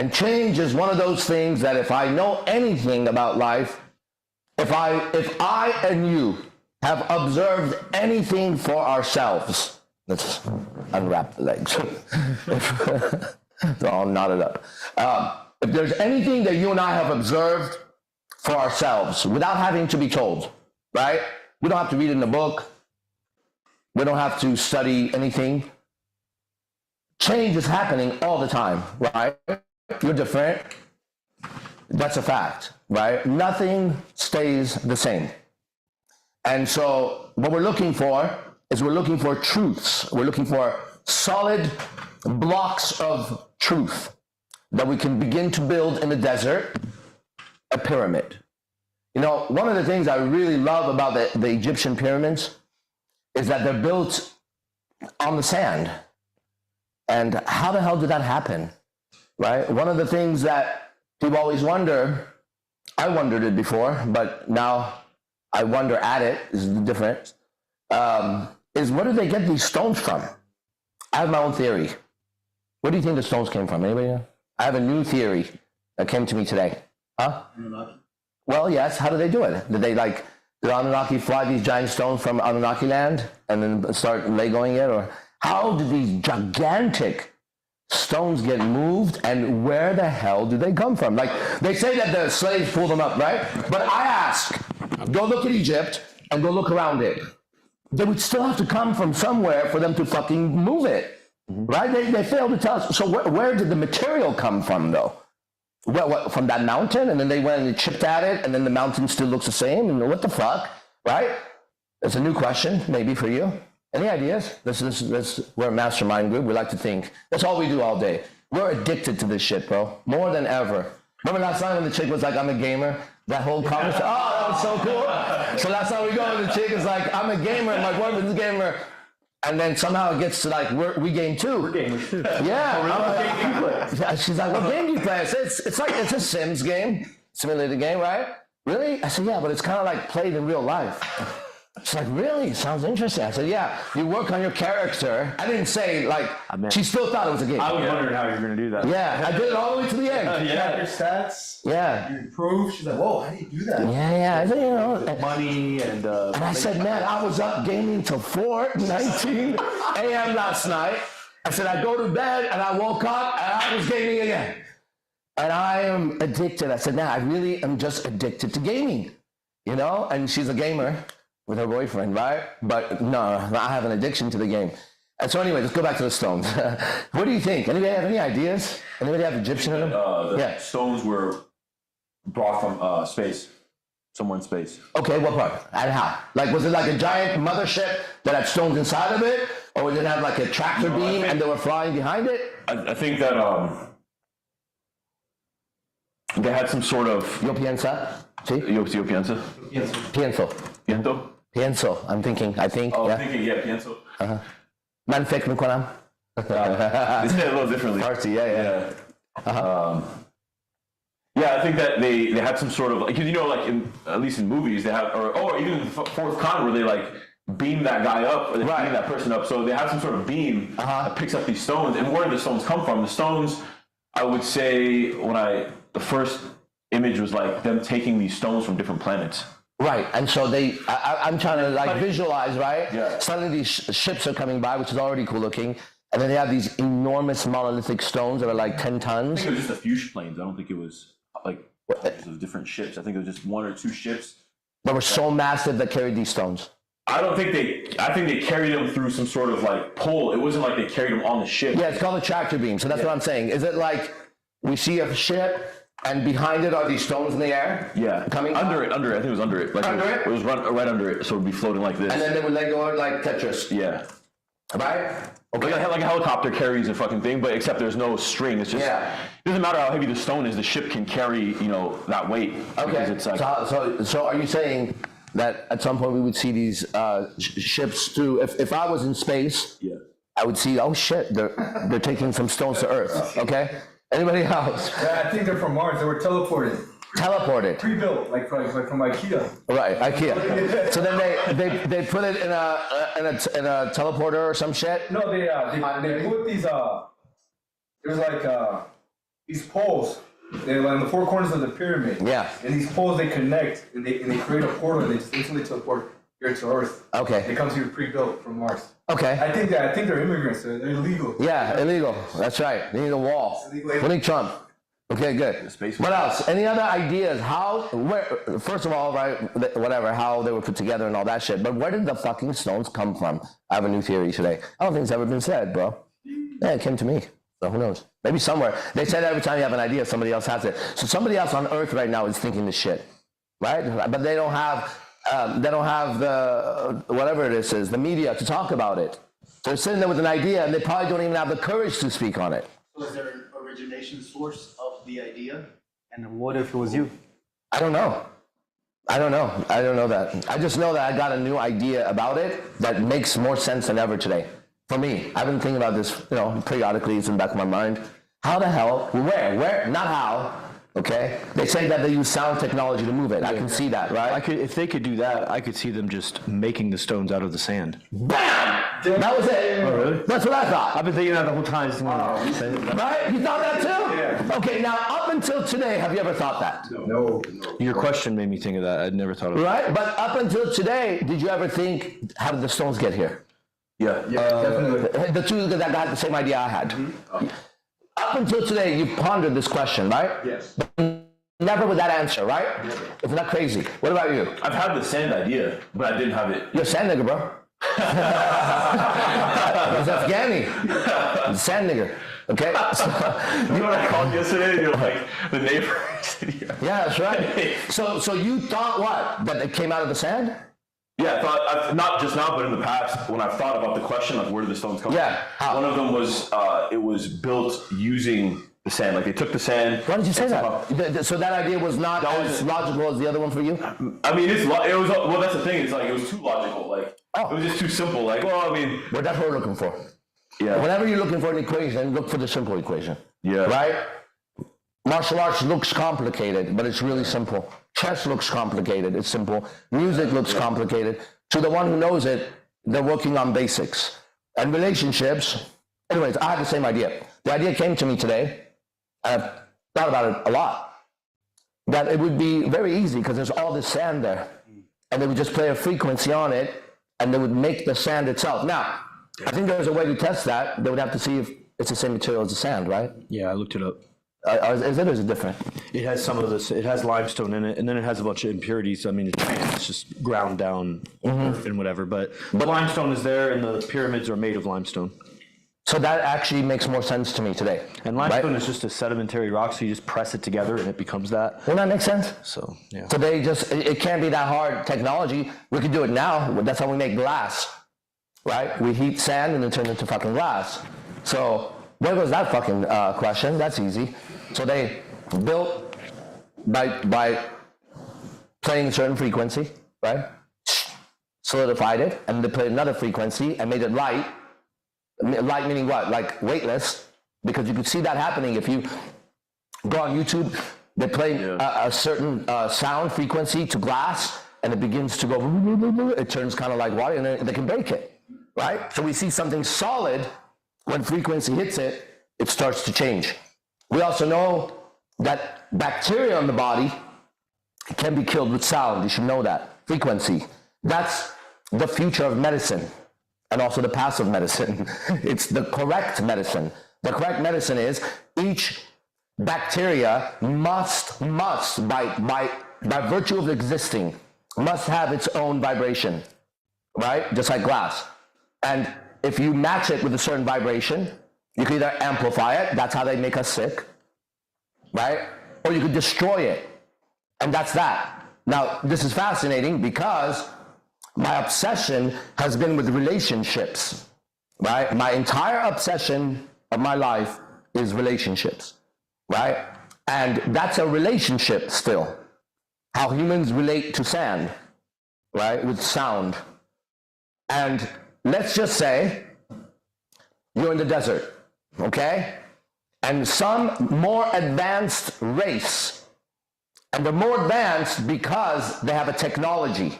And change is one of those things that if I know anything about life, if I and you have observed anything for ourselves, let's unwrap the legs. They're all knotted up. If there's anything that you and I have observed for ourselves without having to be told, right? We don't have to read in the book. We don't have to study anything. Change is happening all the time, right? You're different. That's a fact, right? Nothing stays the same. And so what we're looking for is we're looking for truths. We're looking for solid blocks of truth that we can begin to build in the desert, a pyramid. You know, one of the things I really love about the Egyptian pyramids is that they're built on the sand. And how the hell did that happen, right? One of the things that people always wonder, I wondered it before, but now I wonder at it, is the difference, is where do they get these stones from? I have my own theory. Where do you think the stones came from? Anybody know? I have a new theory that came to me today. Huh? Anunnaki. Well, yes. How do they do it? Did Anunnaki fly these giant stones from Anunnaki land and then start Legoing it? Or how did these gigantic stones get moved, and where the hell do they come from? Like, they say that the slaves pulled them up, right? But I ask, go look at Egypt and go look around it. They would still have to come from somewhere for them to fucking move it, right? They failed to tell us. So where did the material come from, though? What, from that mountain? And then they went and chipped at it, and then the mountain still looks the same? And what the fuck, right? It's a new question, maybe for you. Any ideas? We're a mastermind group. We like to think. That's all we do all day. We're addicted to this shit, bro. More than ever. Remember last time when the chick was like, I'm a gamer? That whole conversation? Oh, that was so cool. So last time we go, and the chick is like, I'm a gamer, and my boyfriend's a gamer. And then somehow it gets to like, we game too. We're gamers too. Yeah. She's like, what game do you play? I said, it's a Sims game, simulated game, right? Really? I said, yeah, but it's kind of like played in real life. She's like, really? Sounds interesting. I said, yeah, you work on your character. I didn't say, like, she still thought it was a game. I was wondering how you were going to do that. Yeah, I did it all the way to the end. Yeah, your stats. Yeah. You improve. She's like, whoa, how do you do that? Yeah. I said, you know. Money and... and I said, man, I was up gaming till 4:19 a.m. last night. I said, I go to bed, and I woke up, and I was gaming again. And I am addicted. I said, I really am just addicted to gaming, you know? And she's a gamer with her boyfriend, right? But no, I have an addiction to the game. And so anyway, let's go back to the stones. What do you think? Anybody have any ideas? Anybody have Egyptian in them? The stones were brought from space, somewhere in space. Okay, what part? And how? Like, was it like a giant mothership that had stones inside of it? Or did it have like a tractor beam and they were flying behind it? I think that they had some sort of... Yo piensa? Sí? Yo pienso. Pienso. Pienso? Pienso. I'm thinking. I think. Oh, yeah. thinking, yeah, pienso. Man fake me kolam. They say it a little differently. Farsi, yeah. Yeah, I think that they had some sort of, like, you know, like at least in movies they have, or even in the Fourth Con where they like beam that guy up or they beam that person up. So they have some sort of beam that picks up these stones. And where do the stones come from? The stones, I would say, the first image was like them taking these stones from different planets. Right, and so I'm trying to like visualize, right? Yeah. Suddenly these ships are coming by, which is already cool looking, and then they have these enormous monolithic stones that are like 10 tons. I think it was just a few planes. I don't think it was like it was different ships. I think it was just one or two ships that were so massive that carried these stones. I think they carried them through some sort of like pull. It wasn't like they carried them on the ship. Yeah, it's called a tractor beam. So that's what I'm saying. Is it like we see a ship and behind it are these stones in the air? Yeah. Coming under it. I think it was under it. Like under it? It was right under it, so it would be floating like this. And then they would let go like Tetris. Yeah. Right? Okay. Like a helicopter carries a fucking thing, but except there's no string. It's just it doesn't matter how heavy the stone is. The ship can carry, that weight. Okay. It's like, so are you saying that at some point we would see these ships through? If I was in space, I would see. Oh shit! They're taking some stones to Earth. Okay. Anybody else? Yeah, I think they're from Mars. They were teleported. Teleported. Pre-built, like from IKEA. Right, IKEA. So then they put it in a teleporter or some shit. No, they put these. There's like these poles, they're on the four corners of the pyramid. Yeah. And these poles, they connect, and they create a portal, and they just instantly teleport here to Earth. Okay. It comes here pre-built from Mars. Okay. I think they're immigrants. They're illegal. Yeah, illegal. That's right. They need a wall. We need Trump. Okay, good. What else? Any other ideas? First of all, right, whatever, how they were put together and all that shit. But where did the fucking stones come from? I have a new theory today. I don't think it's ever been said, bro. Yeah, it came to me. So who knows? Maybe somewhere. They said every time you have an idea, somebody else has it. So somebody else on Earth right now is thinking this shit, right? But they don't have the whatever it is, the media to talk about it. So they're sitting there with an idea, and they probably don't even have the courage to speak on it. Was there an origination source of the idea? And what if it was you? I don't know. I don't know that. I just know that I got a new idea about it that makes more sense than ever today. For me, I've been thinking about this, periodically. It's in the back of my mind. How the hell, where, not how, okay? They say that they use sound technology to move it. I can see that, right? If they could do that, I could see them just making the stones out of the sand. BAM! That was it. Oh, really? That's what I thought. I've been thinking that the whole time. Right? You thought that too? Yeah. Okay, now up until today, have you ever thought that? No. Your question made me think of that. I'd never thought of it. Right? But up until today, did you ever think, how did the stones get here? Yeah. Definitely. The two that got the same idea I had. Mm-hmm. Up until today, you've pondered this question, right? Yes. Never with that answer, right? Never. It's not crazy. What about you? I've had the sand idea, but I didn't have it. You're a sand nigger, bro. It's Afghani. He's a sand nigger. Okay? You know what I called yesterday? You're like, the neighbor. Yeah, that's right. So you thought what? That it came out of the sand? Yeah, I thought, not just now, but in the past, when I've thought about the question, like, where did the stones come Yeah. from? How? One of them was, it was built using the sand. Like, they took the sand. Why did you say that? So that idea was not as logical as the other one for you? I mean, it was, well, that's the thing. It's like, it was too logical. Like, it was just too simple. Like, well, I mean. Well, that's what we're looking for. Yeah. Whenever you're looking for an equation, look for the simple equation. Yeah. Right? Martial arts looks complicated, but it's really simple. Chess looks complicated, it's simple. Music looks complicated. To the one who knows it, they're working on basics. And relationships, anyways, I had the same idea. The idea came to me today, and I've thought about it a lot, that it would be very easy because there's all this sand there. And they would just play a frequency on it, and they would make the sand itself. Now, I think there's a way to test that. They would have to see if it's the same material as the sand, right? Yeah, I looked it up. Is it or is it different? It has some of this. It has limestone in it, and then it has a bunch of impurities. I mean, it's just ground down and whatever. But the limestone is there, and the pyramids are made of limestone. So that actually makes more sense to me today. And limestone is just a sedimentary rock, so you just press it together, and it becomes that. Doesn't that make sense? So yeah. So it can't be that hard technology. We can do it now. That's how we make glass, right? We heat sand and it turns into fucking glass. So where goes that fucking question? That's easy. So they built by playing a certain frequency, right? Solidified it, and they played another frequency and made it light. Light meaning what? Like weightless, because you could see that happening if you go on YouTube. They play a certain sound frequency to glass, and it begins to go. It turns kind of like water, and then they can break it, right? So we see something solid when frequency hits it, it starts to change. We also know that bacteria in the body can be killed with sound. You should know that. Frequency. That's the future of medicine and also the past of medicine. It's the correct medicine. The correct medicine is each bacteria must by virtue of existing, must have its own vibration, right? Just like glass. And if you match it with a certain vibration, you can either amplify it, that's how they make us sick, right? Or you could destroy it, and that's that. Now, this is fascinating because my obsession has been with relationships, right? My entire obsession of my life is relationships, right? And that's a relationship still. How humans relate to sand, right? With sound. And let's just say you're in the desert. Okay? And some more advanced race, and they're more advanced because they have a technology.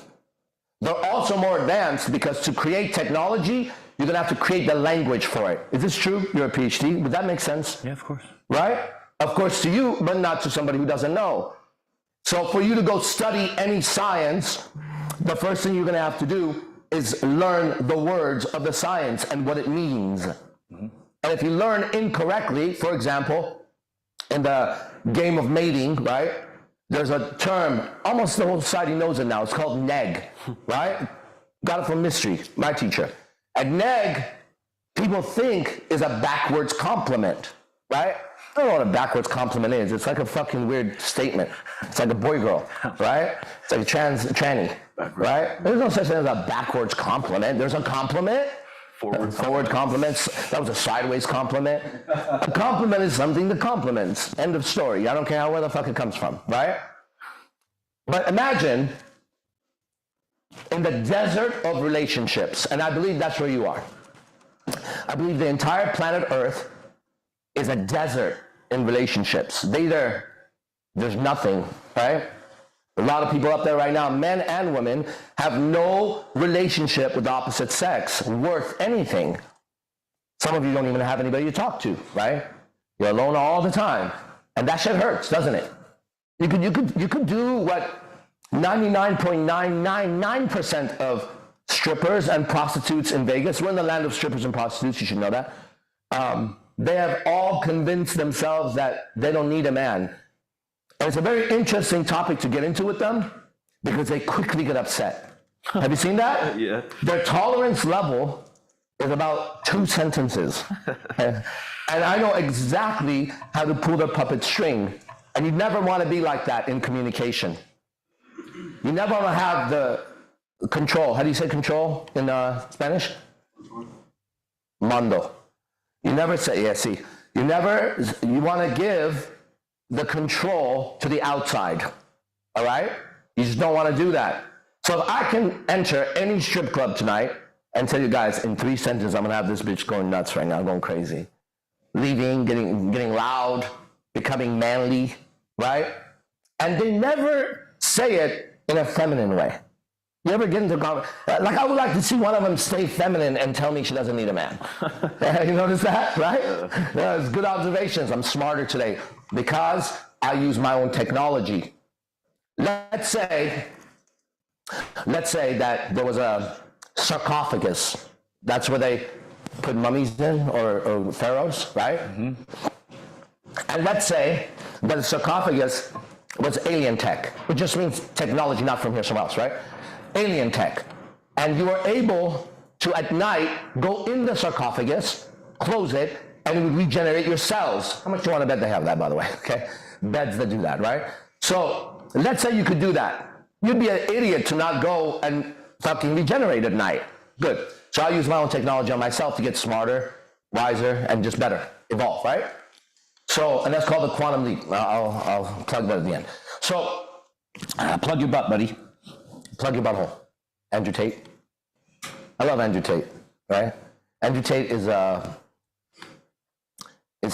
They're also more advanced because to create technology, you're going to have to create the language for it. Is this true? You're a PhD. Would that make sense? Yeah, of course. Right? of course, to you, but not to somebody who doesn't know. So for you to go study any science, the first thing you're going to have to do is learn the words of the science and what it means. And if you learn incorrectly, for example, in the game of mating, right, there's a term, almost the whole society knows it now, it's called neg, right? Got it from Mystery, my teacher. And neg, people think is a backwards compliment, right? I don't know what a backwards compliment is. It's like a fucking weird statement. It's like a boy girl, right? It's like a tranny, right? There's no such thing as a backwards compliment. There's a compliment. Forward compliments. That was a sideways compliment. A compliment is something that compliments. End of story. I don't care where the fuck it comes from, right? But imagine in the desert of relationships, and I believe that's where you are. I believe the entire planet Earth is a desert in relationships. There's nothing, right? A lot of people up there right now, men and women, have no relationship with the opposite sex worth anything. Some of you don't even have anybody to talk to, right? You're alone all the time. And that shit hurts, doesn't it? You could do what 99.999% of strippers and prostitutes in Vegas, we're in the land of strippers and prostitutes, you should know that. They have all convinced themselves that they don't need a man. And it's a very interesting topic to get into with them because they quickly get upset. Have you seen that? Yeah. Their tolerance level is about 2 sentences. And I know exactly how to pull their puppet string. And you never want to be like that in communication. You never want to have the control. How do you say control in Spanish? Mando. You never say, you want to give the control to the outside, all right? You just don't want to do that. So if I can enter any strip club tonight and tell you guys in 3 sentences, I'm going to have this bitch going nuts right now, going crazy. Leaving, getting loud, becoming manly, right? And they never say it in a feminine way. You ever get into like I would like to see one of them stay feminine and tell me she doesn't need a man. You notice that, right? Yeah, it's good observations. I'm smarter today because I use my own technology. Let's say that there was a sarcophagus. That's where they put mummies in or pharaohs, right? Mm-hmm. And let's say that the sarcophagus was alien tech, which just means technology, not from here, somewhere else, right? Alien tech. And you were able to, at night, go in the sarcophagus, close it, and it would regenerate your cells. How much do you want to bet they have that, by the way? Okay, beds that do that, right? So let's say you could do that. You'd be an idiot to not go and fucking regenerate at night. Good. So I'll use my own technology on myself to get smarter, wiser, and just better, evolve, right? So, and that's called the quantum leap. I'll plug that at the end. So, plug your butt, buddy. Plug your butthole. Andrew Tate. I love Andrew Tate, right? Andrew Tate is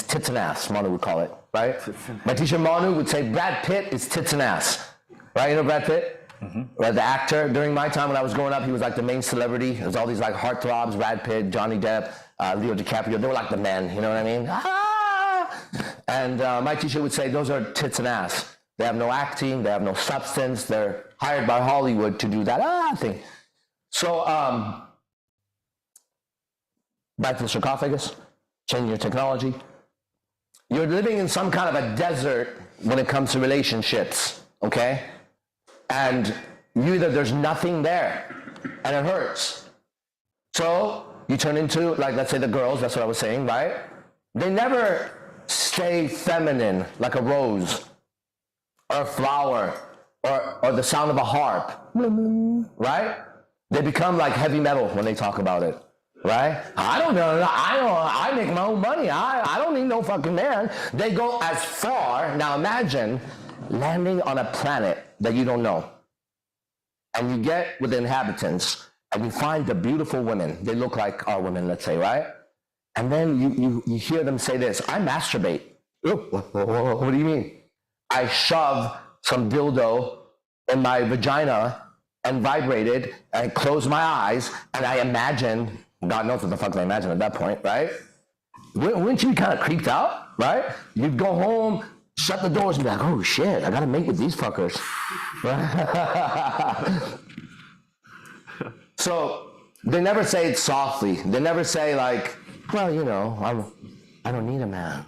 tits and ass, Manu would call it, right? My teacher Manu would say Brad Pitt is tits and ass, right? You know Brad Pitt? Mm-hmm. Right, the actor. During my time when I was growing up, he was like the main celebrity. There was all these like heartthrobs, Brad Pitt, Johnny Depp, Leo DiCaprio. They were like the men, you know what I mean? And my teacher would say, those are tits and ass. They have no acting, they have no substance, they're hired by Hollywood to do that thing. So, back to the sarcophagus, changing your technology. You're living in some kind of a desert when it comes to relationships, okay? And there's nothing there, and it hurts. So, you turn into, like, let's say the girls, that's what I was saying, right? They never stay feminine like a rose or a flower or the sound of a harp, right? They become like heavy metal when they talk about it, right? I make my own money. I don't need no fucking man. They go as far. Now imagine landing on a planet that you don't know. And you get with the inhabitants and you find the beautiful women. They look like our women, let's say, right? And then you hear them say this, I masturbate. What do you mean? I shove some dildo in my vagina and vibrated and close my eyes and I imagine, God knows what the fuck I imagine at that point, right? wouldn't you be kind of creeped out, right? You'd go home, shut the doors, and be like, oh shit, I gotta mate with these fuckers. So they never say it softly. They never say like, well, you know, I don't need a man.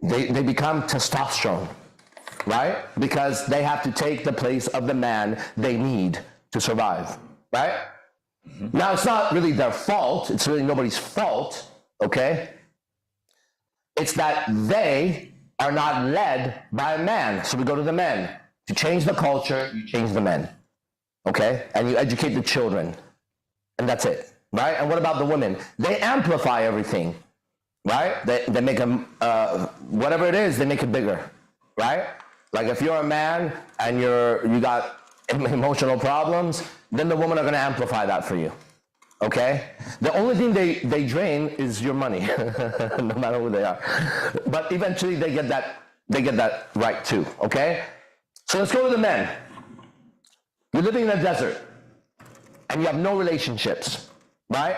They become testosterone, right? Because they have to take the place of the man they need to survive, right? Mm-hmm. Now, it's not really their fault. It's really nobody's fault, okay? It's that they are not led by a man. So we go to the men. To change the culture, you change the men, okay? And you educate the children, and that's it, right? And what about the women? They amplify everything, right? They make them, whatever it is, they make it bigger, right? Like if you're a man and you got emotional problems, then the women are going to amplify that for you, okay? The only thing they drain is your money, no matter who they are. But eventually they get that right too, okay? So let's go to the men. You're living in a desert and you have no relationships, right?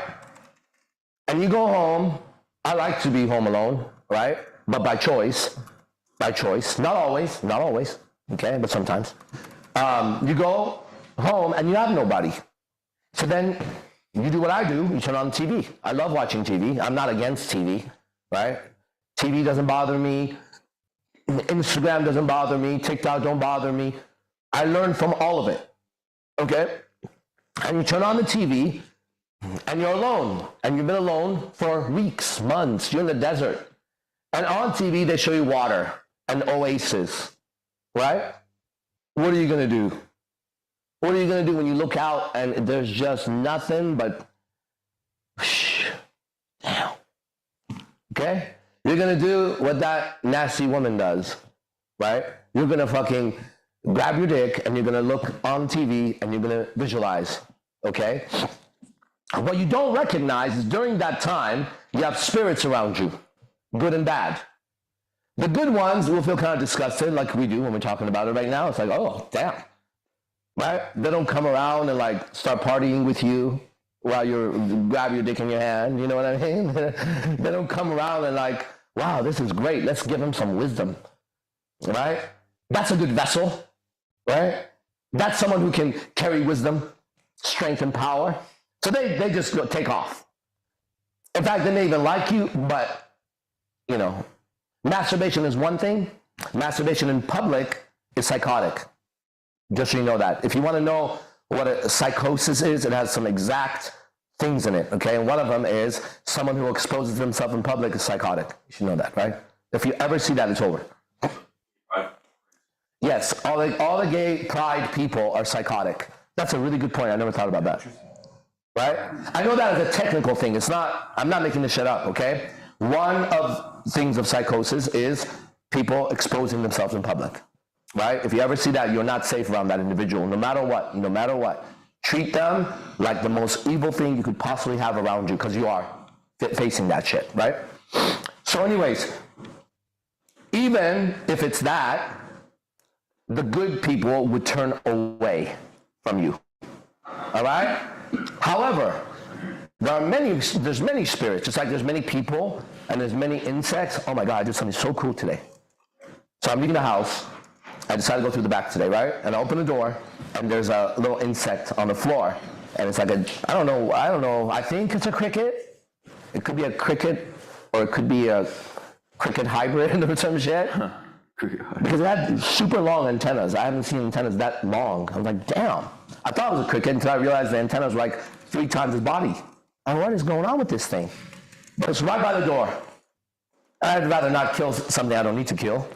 And you go home. I like to be home alone, right? But by choice, not always, okay? But sometimes. You go home and you have nobody. So then you do what I do, you turn on TV. I love watching TV. I'm not against TV, right? TV doesn't bother me. Instagram doesn't bother me. TikTok don't bother me. I learn from all of it, okay? And you turn on the TV and you're alone. And you've been alone for weeks, months. You're in the desert. And on TV, they show you water, an oasis, right? What are you going to do? What are you going to do when you look out and there's just nothing but, damn, okay? You're going to do what that nasty woman does, right? You're going to fucking grab your dick and you're going to look on TV and you're going to visualize, okay? What you don't recognize is during that time, you have spirits around you, good and bad. The good ones will feel kind of disgusted like we do when we're talking about it right now. It's like, oh, damn, right? They don't come around and like start partying with you while you grab your dick in your hand. You know what I mean? They don't come around and like, wow, this is great. Let's give him some wisdom, right? That's a good vessel, right? That's someone who can carry wisdom, strength, and power. So they just go take off. In fact, they may even like you, but, you know, masturbation is one thing. Masturbation in public is psychotic. Just so you know that. If you want to know what a psychosis is, it has some exact things in it, okay? And one of them is someone who exposes themselves in public is psychotic. You should know that, right? If you ever see that, it's over. Right. Yes, all the gay pride people are psychotic. That's a really good point. I never thought about that. Right? I know that as a technical thing. It's not, I'm not making this shit up, okay? One of things of psychosis is people exposing themselves in public, right? If you ever see that, you're not safe around that individual, no matter what. Treat them like the most evil thing you could possibly have around you because you are facing that shit, right? So anyways, even if it's that, the good people would turn away from you, all right? However, there's many spirits, just like there's many people and there's many insects. Oh my God, I did something so cool today. So I'm leaving the house. I decided to go through the back today, right? And I open the door and there's a little insect on the floor. And it's like I don't know, I think it's a cricket. It could be a cricket or it could be a cricket hybrid or some shit. Because it had super long antennas. I haven't seen antennas that long. I was like, damn. I thought it was a cricket until I realized the antennas were like 3 times his body. And what is going on with this thing? But it's right by the door. I'd rather not kill something I don't need to kill.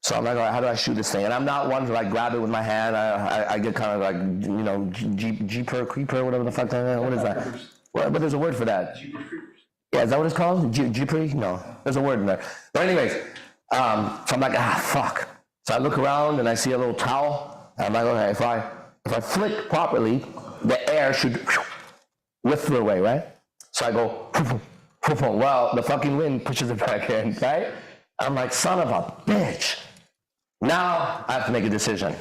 So I'm like, all right, how do I shoot this thing? And I'm not one to like grab it with my hand. I get kind of like, you know, jeeper, creeper, whatever the fuck. What is that? But there's a word for that. Yeah, is that what it's called? Jeepery? No, there's a word in there. But anyways, so I'm like, fuck. So I look around and I see a little towel. And I'm like, okay, if I flick properly, the air should whiff it away, right? So I go, well, the fucking wind pushes it back in, right? I'm like, son of a bitch. Now I have to make a decision.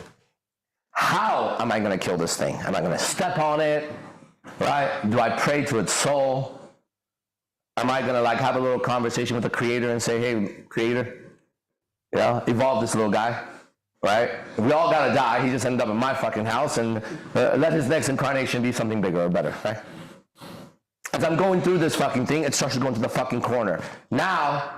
How am I going to kill this thing? Am I going to step on it, right? Do I pray to its soul? Am I gonna like have a little conversation with the creator and say, hey, creator, evolve this little guy, right? If we all gotta die, he just ended up in my fucking house, and let his next incarnation be something bigger or better, right? As I'm going through this fucking thing, it starts to go into the fucking corner. Now,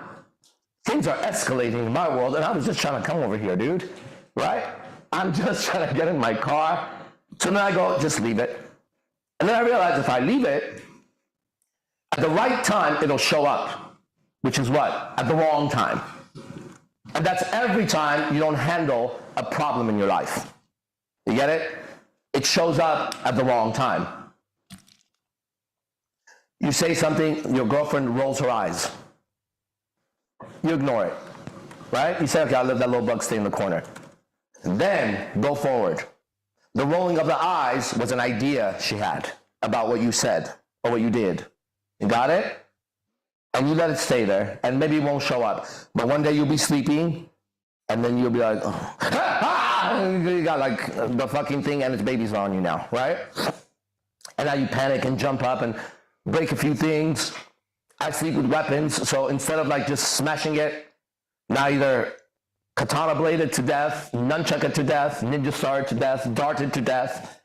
things are escalating in my world, and I was just trying to come over here, dude, right? I'm just trying to get in my car. So then I go, just leave it. And then I realize if I leave it, at the right time, it'll show up. Which is what? At the wrong time. And that's every time you don't handle a problem in your life. You get it? It shows up at the wrong time. You say something, your girlfriend rolls her eyes. You ignore it, right? You say, okay, I'll let that little bug stay in the corner. Then go forward. The rolling of the eyes was an idea she had about what you said or what you did. You got it? And you let it stay there, and maybe it won't show up. But one day you'll be sleeping, and then you'll be like, oh. You got like the fucking thing, and its baby's on you now, right? And now you panic and jump up and break a few things. I sleep with weapons, so instead of like just smashing it, now either katana bladed to death, nunchuck it to death, ninja star to death, darted to death.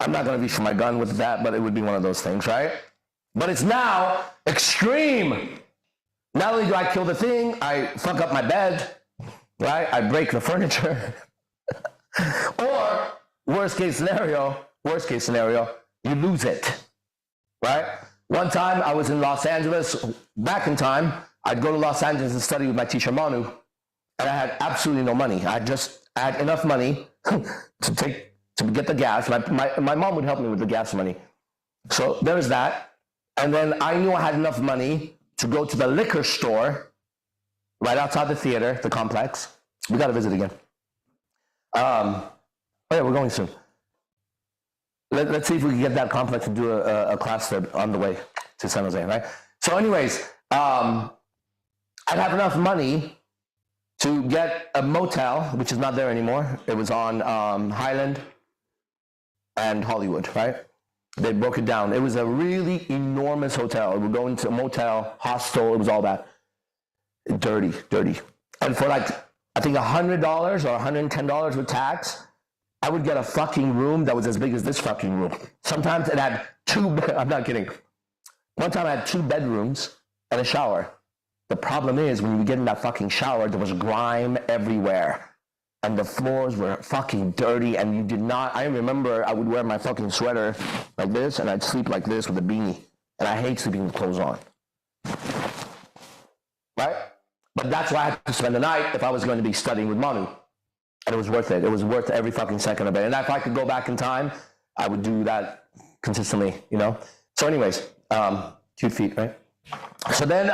I'm not gonna reach for my gun with that, but it would be one of those things, right? But it's now extreme. Not only do I kill the thing, I fuck up my bed, right? I break the furniture. Or worst case scenario, you lose it, right? One time I was in Los Angeles, back in time, I'd go to Los Angeles and study with my teacher Manu, and I had absolutely no money. I had enough money to get the gas. My mom would help me with the gas money. So there's that. And then I knew I had enough money to go to the liquor store right outside the theater, the complex. We got to visit again. Oh yeah, we're going soon. Let's see if we can get that complex to do a class there on the way to San Jose, right? So anyways, I'd have enough money to get a motel, which is not there anymore. It was on Highland and Hollywood, right? They broke it down. It was a really enormous hotel. We would go into a motel, hostel, it was all that. Dirty. And for like, I think $100 or $110 with tax, I would get a fucking room that was as big as this fucking room. Sometimes it had I'm not kidding. One time I had 2 bedrooms and a shower. The problem is when you get in that fucking shower, there was grime everywhere. And the floors were fucking dirty, and you did not, I remember I would wear my fucking sweater like this, and I'd sleep like this with a beanie. And I hate sleeping with clothes on. Right? But that's why I had to spend the night if I was going to be studying with Manu. And it was worth it. It was worth every fucking second of it. And if I could go back in time, I would do that consistently, you know? So anyways, cute feet, right? So then,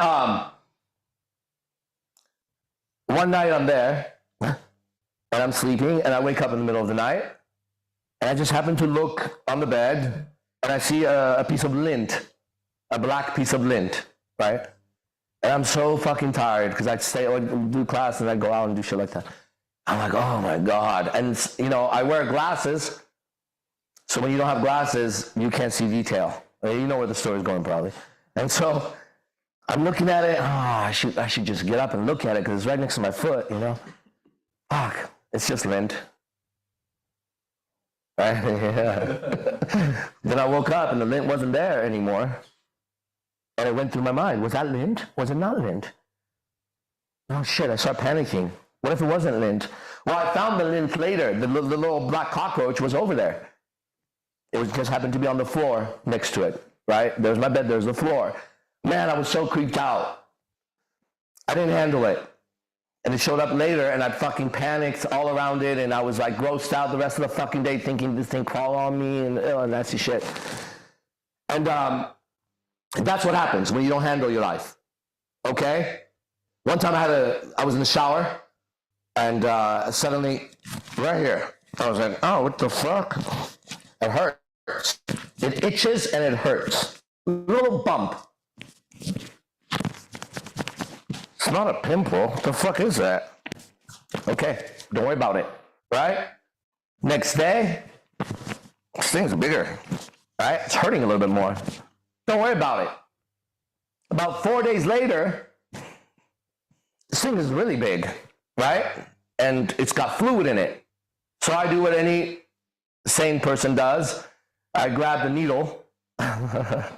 one night I'm there, and I'm sleeping, and I wake up in the middle of the night, and I just happen to look on the bed, and I see a piece of lint, a black piece of lint, right? And I'm so fucking tired, because I'd do class, and I'd go out and do shit like that. I'm like, oh my God. And, you know, I wear glasses, so when you don't have glasses, you can't see detail. You know where the story's going, probably. And so I'm looking at it, I should just get up and look at it, because it's right next to my foot, you know? Fuck. It's just lint. Right? Yeah. Then I woke up and the lint wasn't there anymore. And it went through my mind. Was that lint? Was it not lint? Oh shit, I start panicking. What if it wasn't lint? Well, I found the lint later. The little black cockroach was over there. It just happened to be on the floor next to it. Right? There's my bed, there's the floor. Man, I was so creeped out. I didn't handle it. And it showed up later, and I fucking panicked all around it, and I was like grossed out the rest of the fucking day thinking this thing crawl on me, and nasty shit. And that's what happens when you don't handle your life. Okay? One time I was in the shower, and suddenly, right here, I was like, oh, what the fuck? It hurts. It itches and it hurts. Little bump. It's not a pimple. What the fuck is that? Okay, don't worry about it, right? Next day, this thing's bigger, right? It's hurting a little bit more. Don't worry about it. About 4 days later, this thing is really big, right? And it's got fluid in it. So I do what any sane person does. I grab the needle, right?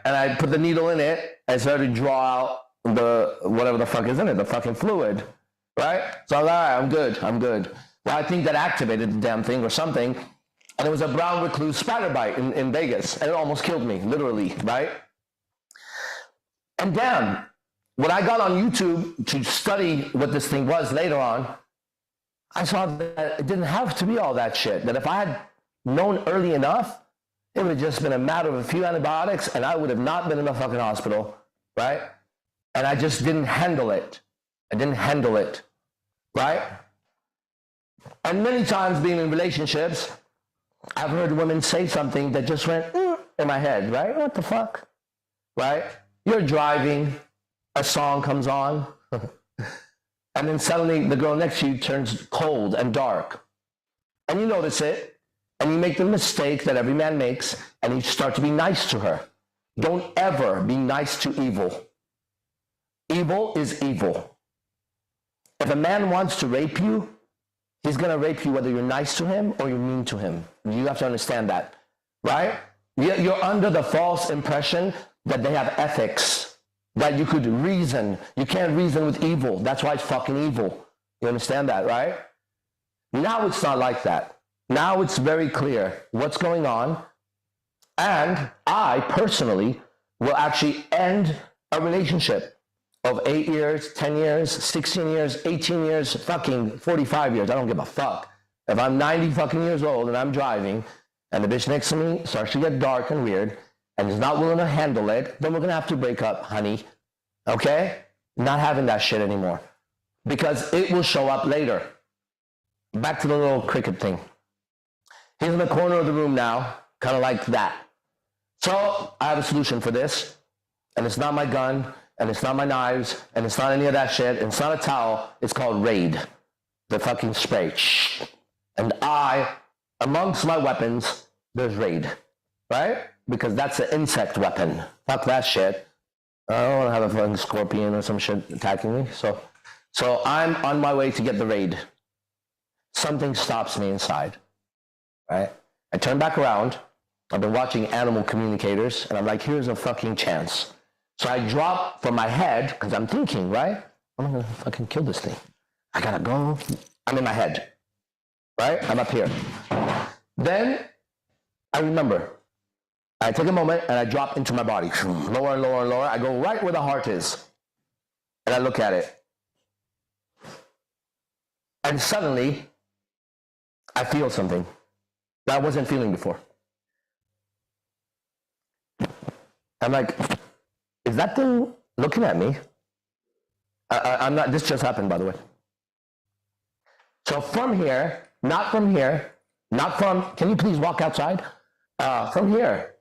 And I put the needle in it and started to draw out the whatever the fuck is in it, the fucking fluid, right? So I was like, all right, I'm good. Well, I think that activated the damn thing or something. And it was a brown recluse spider bite in Vegas. And it almost killed me, literally, right? And damn, when I got on YouTube to study what this thing was later on, I saw that it didn't have to be all that shit. That if I had known early enough, it would have just been a matter of a few antibiotics and I would have not been in the fucking hospital, right? And I just didn't handle it. Right? And many times being in relationships, I've heard women say something that just went in my head, right? What the fuck? Right? You're driving, a song comes on, and then suddenly the girl next to you turns cold and dark. And you notice it, and you make the mistake that every man makes, and you start to be nice to her. Don't ever be nice to evil. Evil is evil. If a man wants to rape you, he's going to rape you whether you're nice to him or you're mean to him. You have to understand that, right? You're under the false impression that they have ethics, that you could reason. You can't reason with evil. That's why it's fucking evil. You understand that, right? Now it's not like that. Now it's very clear what's going on. And I personally will actually end a relationship of 8 years, 10 years, 16 years, 18 years, fucking 45 years. I don't give a fuck. If I'm 90 fucking years old and I'm driving and the bitch next to me starts to get dark and weird and is not willing to handle it, then we're going to have to break up, honey. Okay? Not having that shit anymore. Because it will show up later. Back to the little cricket thing. He's in the corner of the room now, kind of like that. So I have a solution for this. And it's not my gun. And it's not my knives, and it's not any of that shit, and it's not a towel, it's called Raid, the fucking spray. And amongst my weapons, there's Raid, right? Because that's an insect weapon. Fuck that shit. I don't want to have a fucking scorpion or some shit attacking me. So I'm on my way to get the Raid. Something stops me inside, right? I turn back around. I've been watching Animal Communicators, and I'm like, here's a fucking chance. So I drop from my head, because I'm thinking, right? I'm going to fucking kill this thing. I got to go. I'm in my head, right? I'm up here. Then I remember. I take a moment and I drop into my body. Lower and lower and lower. I go right where the heart is. And I look at it. And suddenly, I feel something that I wasn't feeling before. I'm like, is that thing looking at me? I'm not, this just happened, by the way. So from here, not from here, not from, can you please walk outside? From here,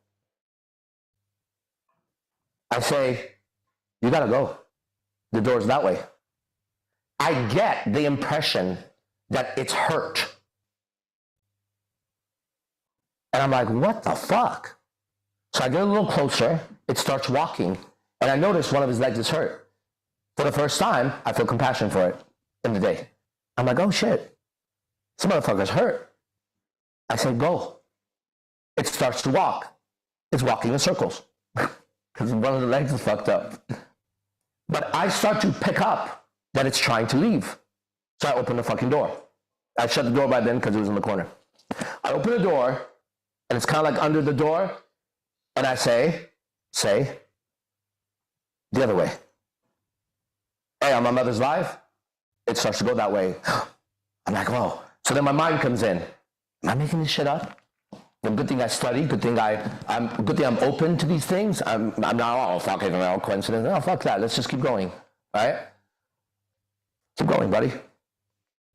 I say, you gotta go. The door's that way. I get the impression that it's hurt. And I'm like, what the fuck? So I get a little closer, it starts walking. And I notice one of his legs is hurt. For the first time, I feel compassion for it in the day. I'm like, oh shit, this motherfucker's hurt. I say, go. It starts to walk. It's walking in circles because one of the legs is fucked up. But I start to pick up that it's trying to leave. So I open the fucking door. I shut the door by then because it was in the corner. I open the door and it's kind of like under the door. And I say, the other way. Hey, on my mother's life, it starts to go that way. I'm like, whoa. So then my mind comes in. Am I making this shit up? Good thing I study. Good thing I'm open to these things. I'm not, oh, fuck it, no, coincidence. No, fuck that. Let's just keep going. Right? Keep going, buddy.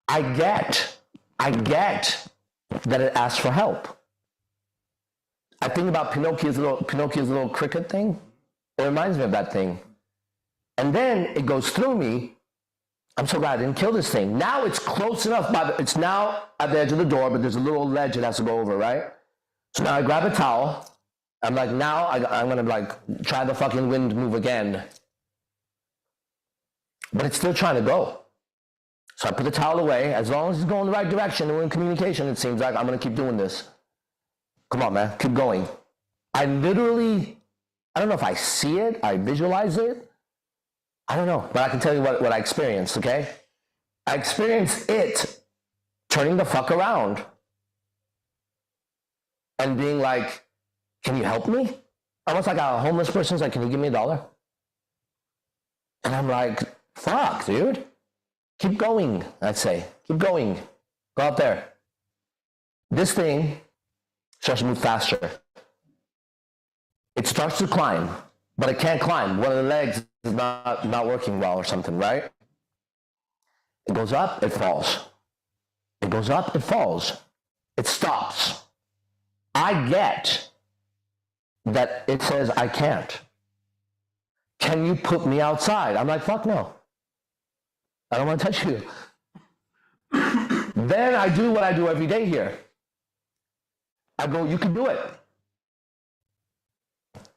I get that it asks for help. I think about Pinocchio's little cricket thing. It reminds me of that thing. And then it goes through me. I'm so glad I didn't kill this thing. Now it's close enough. It's now at the edge of the door, but there's a little ledge it has to go over, right? So now I grab a towel I'm like, now I'm gonna like try the fucking wind move again. But it's still trying to go. So I put the towel away. As long as it's going the right direction and we're in communication, it seems like I'm gonna keep doing this. Come on, man, keep going. I literally, I don't know if I see it, I visualize it. I don't know, but I can tell you what I experienced, okay? I experienced it turning the fuck around and being like, can you help me? Almost like a homeless person's like, can you give me $1? And I'm like, fuck, dude. Keep going, I'd say. Keep going. Go out there. This thing starts to move faster. It starts to climb, but it can't climb. One of the legs is not working well or something, right? It goes up, it falls. It goes up, it falls. It stops. I get that it says I can't. Can you put me outside? I'm like, fuck no. I don't want to touch you. Then I do what I do every day here. I go, you can do it.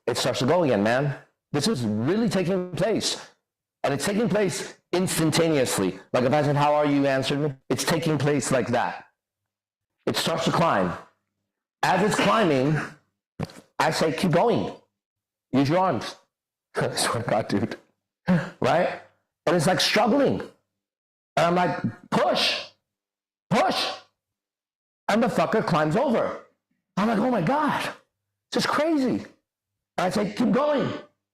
It starts to go again, man. This is really taking place. And it's taking place instantaneously. Like if I said, how are you, answered me? It's taking place like that. It starts to climb. As it's climbing, I say, keep going. Use your arms. I swear to God, dude. Right? And it's like struggling. And I'm like, push. And the fucker climbs over. I'm like, oh my God. It's just crazy. And I say, keep going.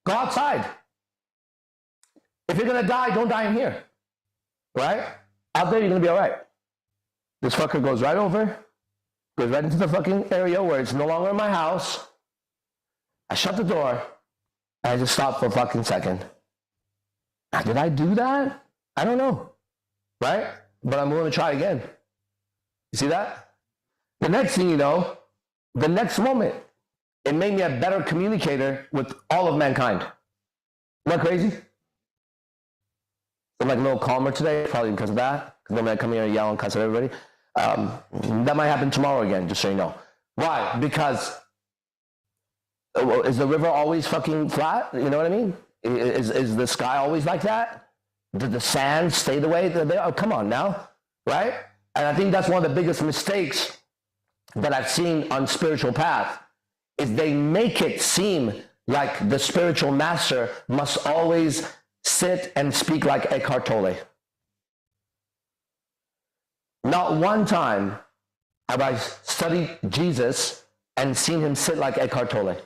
Go outside. If you're going to die, don't die in here. Right? Out there, you're going to be all right. This fucker goes right over, goes right into the fucking area where it's no longer in my house. I shut the door, and I just stopped for a fucking second. Now, did I do that? I don't know. Right? But I'm willing to try again. You see that? The next thing you know, the next moment, it made me a better communicator with all of mankind. Isn't that crazy? I'm like a little calmer today, probably because of that. Because normally I come here and yell and cuss at everybody. That might happen tomorrow again, just so you know. Why? Because is the river always fucking flat? You know what I mean? Is the sky always like that? Did the sand stay the way that they are? Oh, come on now, right? And I think that's one of the biggest mistakes that I've seen on spiritual path is they make it seem like the spiritual master must always sit and speak like Eckhart Tolle. Not one time have I studied Jesus and seen him sit like Eckhart Tolle.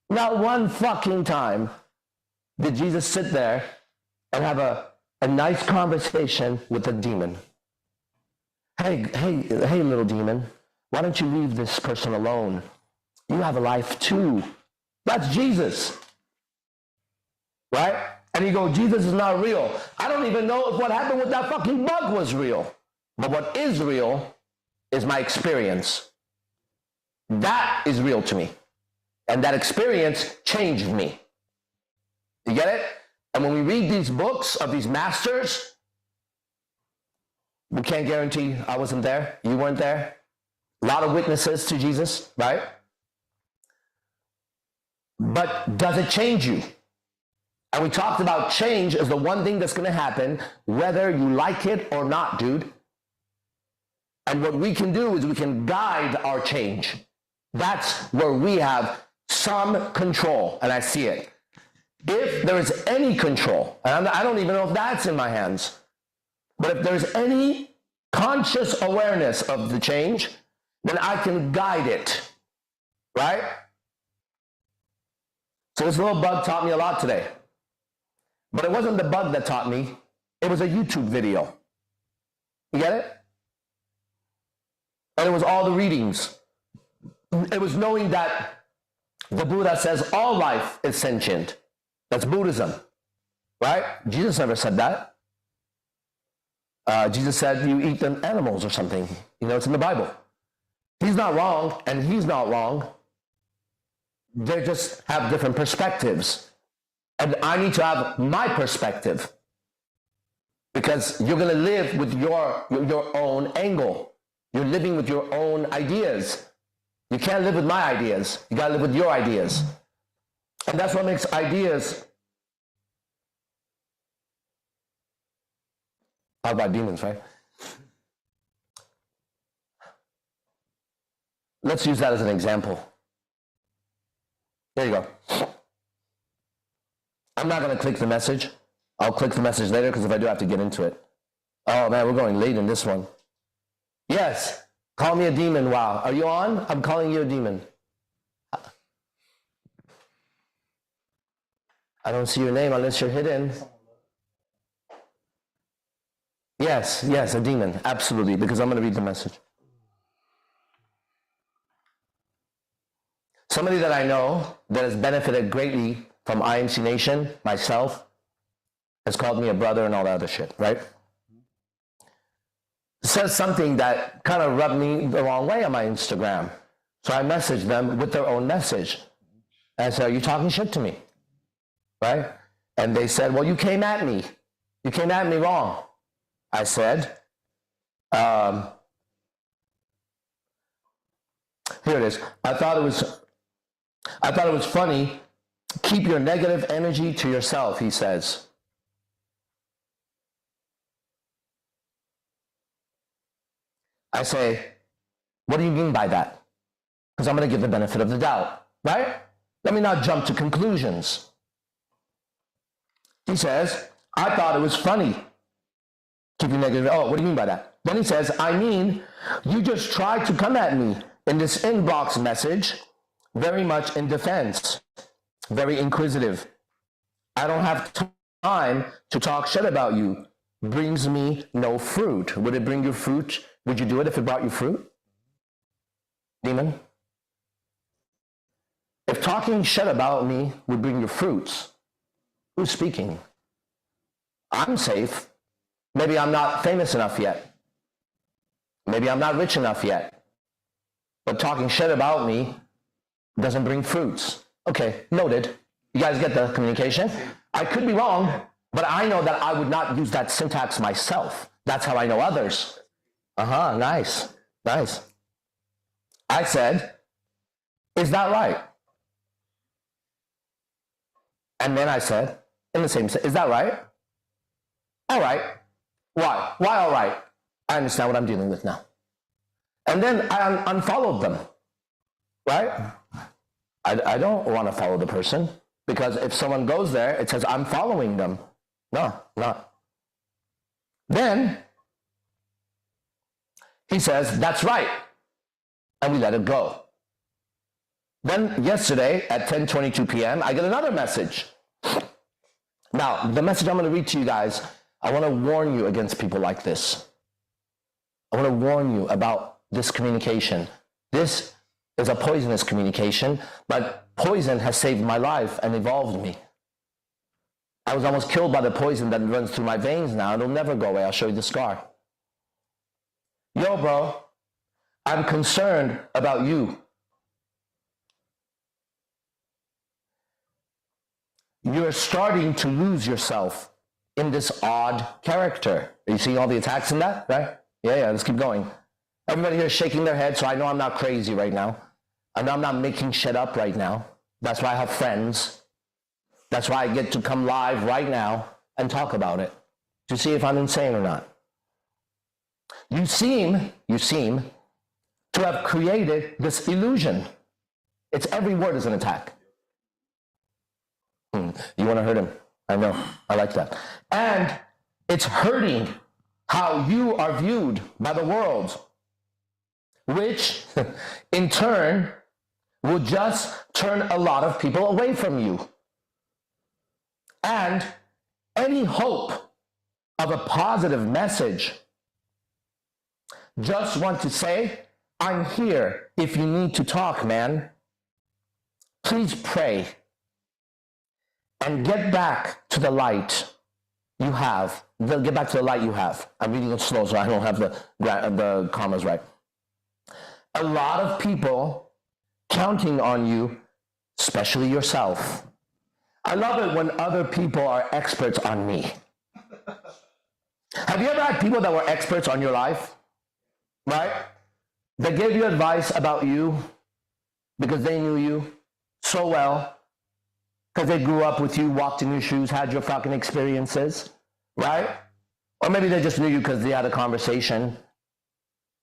Not one fucking time did Jesus sit there and have a nice conversation with a demon. Hey, little demon, why don't you leave this person alone? You have a life too. That's Jesus. Right? And you go, Jesus is not real. I don't even know if what happened with that fucking bug was real. But what is real is my experience. That is real to me. And that experience changed me. You get it? And when we read these books of these masters, we can't guarantee I wasn't there. You weren't there. A lot of witnesses to Jesus, right? But does it change you? And we talked about change as the one thing that's going to happen, whether you like it or not, dude. And what we can do is we can guide our change. That's where we have some control, and I see it. If there is any control, and I don't even know if that's in my hands, but if there's any conscious awareness of the change, then I can guide it, right? So this little bug taught me a lot today. But it wasn't the bug that taught me. It was a YouTube video. You get it? And it was all the readings. It was knowing that the Buddha says all life is sentient. That's Buddhism, right? Jesus never said that. Jesus said you eat them animals or something. You know, it's in the Bible. He's not wrong, and he's not wrong. They just have different perspectives. And I need to have my perspective. Because you're going to live with your own angle. You're living with your own ideas. You can't live with my ideas. You got to live with your ideas. And that's what makes ideas. Talk about demons, right? Let's use that as an example. There you go. I'm not going to click the message. I'll click the message later because if I do, I have to get into it. Oh man, we're going late in this one. Yes. Call me a demon. Wow. Are you on? I'm calling you a demon. I don't see your name unless you're hidden. Yes, a demon. Absolutely, because I'm going to read the message. Somebody that I know that has benefited greatly from IMC Nation, myself, has called me a brother and all that other shit, right? Says something that kind of rubbed me the wrong way on my Instagram. So I messaged them with their own message. And I said, are you talking shit to me? Right? And they said, well, you came at me. You came at me wrong. I said, here it is. I thought it was funny. Keep your negative energy to yourself, he says. I say, what do you mean by that? Because I'm going to give the benefit of the doubt, right? Let me not jump to conclusions. He says, I thought it was funny. Keep your negative. Oh, what do you mean by that? Then he says, I mean, you just tried to come at me in this inbox message, very much in defense, very inquisitive. I don't have time to talk shit about you. Brings me no fruit. Would it bring you fruit? Would you do it if it brought you fruit? Demon? If talking shit about me would bring you fruits, who's speaking? I'm safe. Maybe I'm not famous enough yet. Maybe I'm not rich enough yet. But talking shit about me doesn't bring fruits. Okay, noted. You guys get the communication? I could be wrong, but I know that I would not use that syntax myself. That's how I know others. Nice. I said, is that right? And then I said, in the same sentence, is that right? All right. Why? Why all right? I understand what I'm dealing with now. And then I unfollowed them, right? I don't want to follow the person because if someone goes there, it says I'm following them. No, not. Then he says, that's right. And we let it go. Then yesterday at 10:22 p.m., I get another message. Now, the message I'm going to read to you guys, I want to warn you against people like this. I want to warn you about this communication. This is a poisonous communication, but poison has saved my life and evolved me. I was almost killed by the poison that runs through my veins now. It'll never go away. I'll show you the scar. Yo, bro, I'm concerned about you. You're starting to lose yourself in this odd character. Are you seeing all the attacks in that, right? Yeah, let's keep going. Everybody here is shaking their head, so I know I'm not crazy right now. I know I'm not making shit up right now. That's why I have friends. That's why I get to come live right now and talk about it to see if I'm insane or not. You seem to have created this illusion. It's every word is an attack. You want to hurt him? I know. I like that. And it's hurting how you are viewed by the world, which in turn will just turn a lot of people away from you. And any hope of a positive message, just want to say, I'm here if you need to talk, man. Please pray and get back to the light you have. Get back to the light you have. I'm reading it slow so I don't have the commas right. A lot of people counting on you, especially yourself. I love it when other people are experts on me. Have you ever had people that were experts on your life? Right? They gave you advice about you. because they knew you so well, because they grew up with you, walked in your shoes, had your fucking experiences, right? Or maybe they just knew you because they had a conversation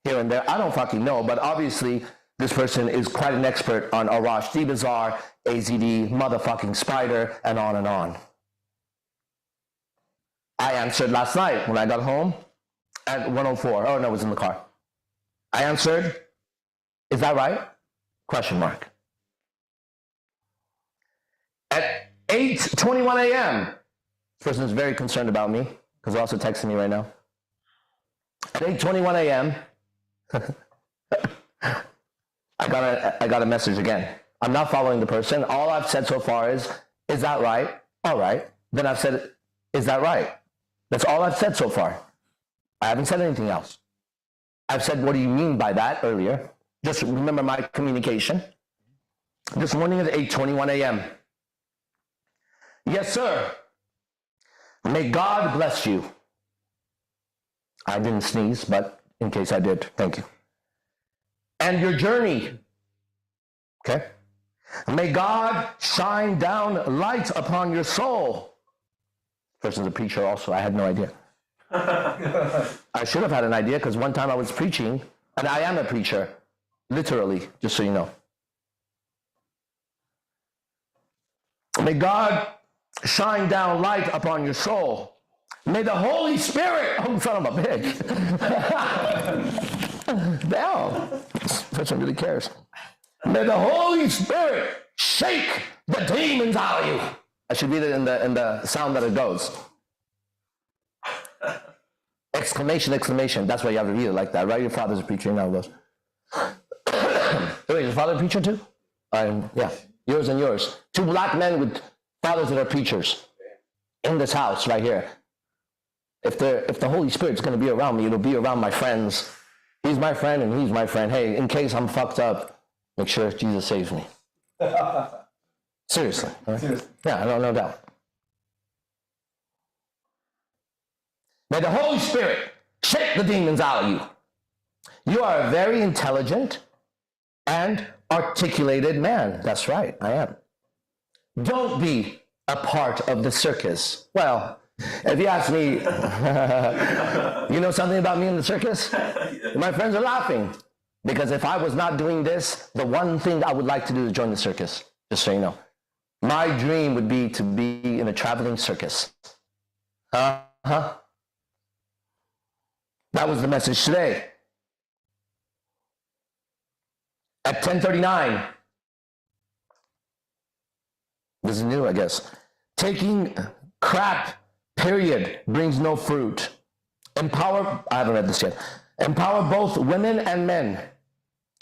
here and there. I don't fucking know, but obviously this person is quite an expert on Arash D Bazaar, AZD, motherfucking Spider, and on and on. I answered last night when I got home at 1:04. Oh, no, it was in the car. I answered, is that right? Question mark. At 8:21 a.m., this person is very concerned about me because they're also texting me right now. At 8:21 a.m., I got a message again. I'm not following the person. All I've said so far is that right? All right. Then I've said, is that right? That's all I've said so far. I haven't said anything else. I've said, what do you mean by that earlier? Just remember my communication. This morning at 8:21 a.m. Yes, sir. May God bless you. I didn't sneeze, but in case I did, thank you. And your journey. Okay? May God shine down light upon your soul. This person's a preacher also. I had no idea. I should have had an idea because one time I was preaching, and I am a preacher, literally, just so you know. May God shine down light upon your soul. May the Holy Spirit, oh, son of a bitch. Damn, this person really cares. May the Holy Spirit shake the demons out of you. I should read it in the sound that it goes. Exclamation, exclamation. That's why you have to read it like that, right? Your father's a preacher, you know those. Wait, is your father a preacher too? Yeah, yours and yours. Two black men with fathers that are preachers in this house right here. If the Holy Spirit's going to be around me, it'll be around my friends. He's my friend and he's my friend. Hey, in case I'm fucked up, make sure Jesus saves me. Seriously. Right? Seriously. Yeah, no doubt. May the Holy Spirit shake the demons out of you. You are a very intelligent and articulated man. That's right, I am. Don't be a part of the circus. Well, if you ask me, you know something about me in the circus? My friends are laughing. Because if I was not doing this, the one thing I would like to do is join the circus, just so you know. My dream would be to be in a traveling circus. That was the message today. At 10:39, this is new, I guess. Taking crap, period, brings no fruit. Empower, I haven't read this yet. Empower both women and men.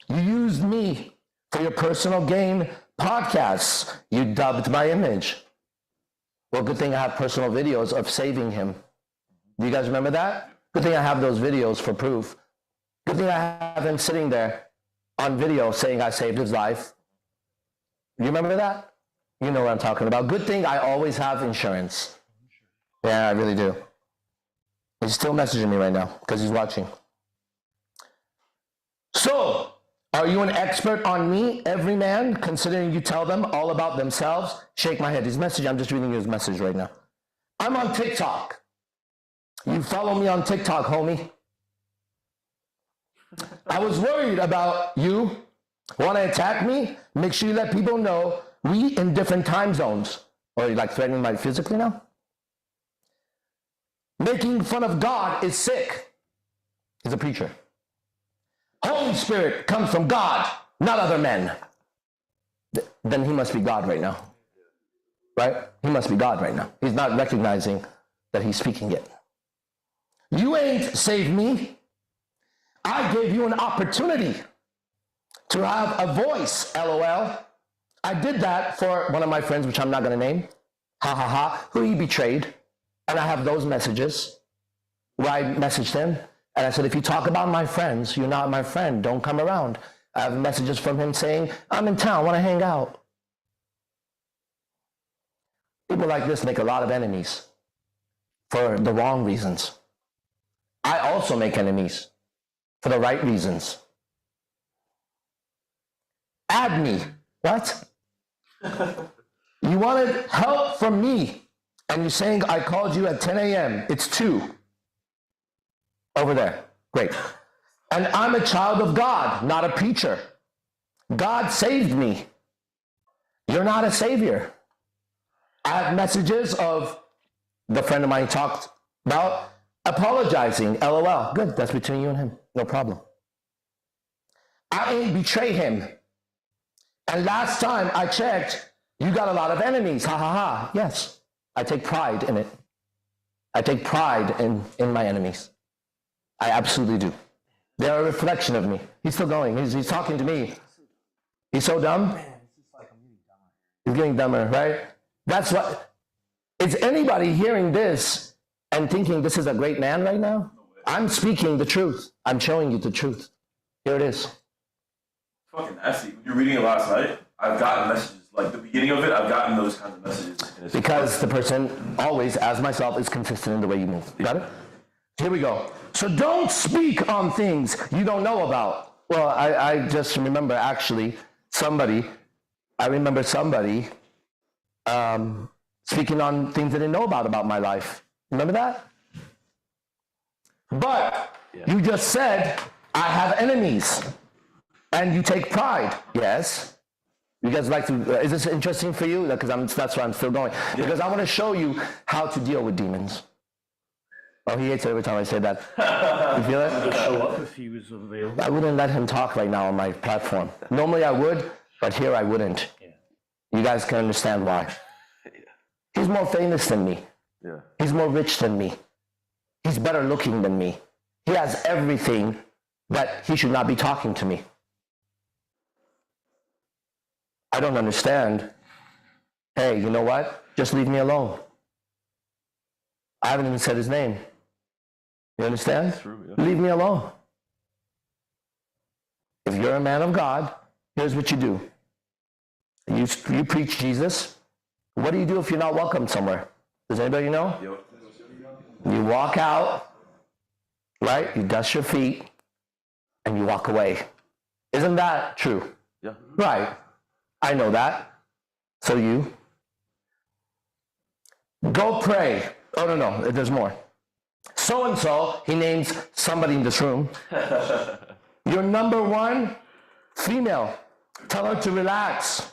You used me for your personal gain podcasts. You dubbed my image. Well, good thing I have personal videos of saving him. Do you guys remember that? Good thing I have those videos for proof. Good thing I have him sitting there on video saying I saved his life. You remember that? You know what I'm talking about. Good thing I always have insurance. Yeah, I really do. He's still messaging me right now because he's watching. So, are you an expert on me, every man, considering you tell them all about themselves? Shake my head. His message, I'm just reading his message right now. I'm on TikTok. You follow me on TikTok, homie. I was worried about you. Want to attack me? Make sure you let people know we in different time zones. Or you like threatening my physically now? Making fun of God is sick. He's a preacher. Holy Spirit comes from God, not other men. Then he must be God right now. Right? He must be God right now. He's not recognizing that he's speaking it. You ain't saved me. I gave you an opportunity to have a voice, LOL. I did that for one of my friends, which I'm not going to name, who he betrayed. And I have those messages where I messaged him. And I said, if you talk about my friends, you're not my friend. Don't come around. I have messages from him saying, I'm in town, want to hang out. People like this make a lot of enemies for the wrong reasons. I also make enemies for the right reasons. add me. What? You wanted help from me. And you're saying I called you at 10 a.m. It's 2. Over there. Great. And I'm a child of God, not a preacher. God saved me. You're not a savior. I have messages of the friend of mine talked about apologizing. LOL. Good. That's between you and him. No problem. I ain't betray him. And last time I checked, you got a lot of enemies. Ha ha ha. Yes. I take pride in it. I take pride in my enemies. I absolutely do. They're a reflection of me. He's still going. He's talking to me. He's so dumb. He's getting dumber, right? That's what. Is anybody hearing this and thinking this is a great man right now? I'm speaking the truth. I'm showing you the truth. Here it is. Fucking nasty. When you're reading it last night, I've gotten messages. Like the beginning of it, I've gotten those kinds of messages. Because the person always, as myself, is consistent in the way you move. Got it? Here we go. So don't speak on things you don't know about. Well, I just remember actually somebody speaking on things they didn't know about my life. Remember that? But you just said, I have enemies. And you take pride. Yes. You guys like to, is this interesting for you? Because that's why I'm still going. Because I want to show you how to deal with demons. Oh, he hates it every time I say that. You feel it? He'll show up if he was available. I wouldn't let him talk right now on my platform. Normally I would, but here I wouldn't. You guys can understand why. He's more famous than me. He's more rich than me. He's better looking than me. He has everything that he should not be talking to me. I don't understand. Hey, you know what? Just leave me alone. I haven't even said his name. You understand? True, yeah. Leave me alone. If you're a man of God, here's what you do. You preach Jesus. What do you do if you're not welcome somewhere? Does anybody know? You walk out, right? You dust your feet, and you walk away. Isn't that true? Yeah. Right. I know that. So you. Go pray. Oh, no, there's more. So-and-so, he names somebody in this room. Your number one female. Tell her to relax.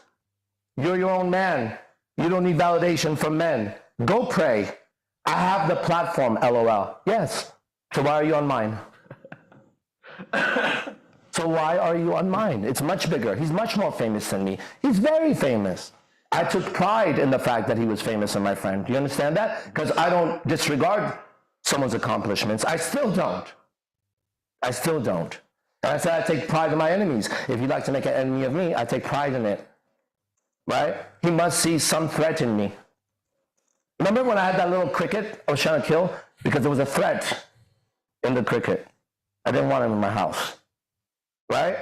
You're your own man. You don't need validation from men. Go pray. I have the platform, LOL. Yes. So why are you on mine? So why are you on mine? It's much bigger. He's much more famous than me. He's very famous. I took pride in the fact that he was famous and my friend. Do you understand that? Because I don't disregard someone's accomplishments. I still don't. And I said I take pride in my enemies. If you'd like to make an enemy of me, I take pride in it. Right? He must see some threat in me. Remember when I had that little cricket I was trying to kill? Because there was a threat in the cricket. I didn't want him in my house. Right?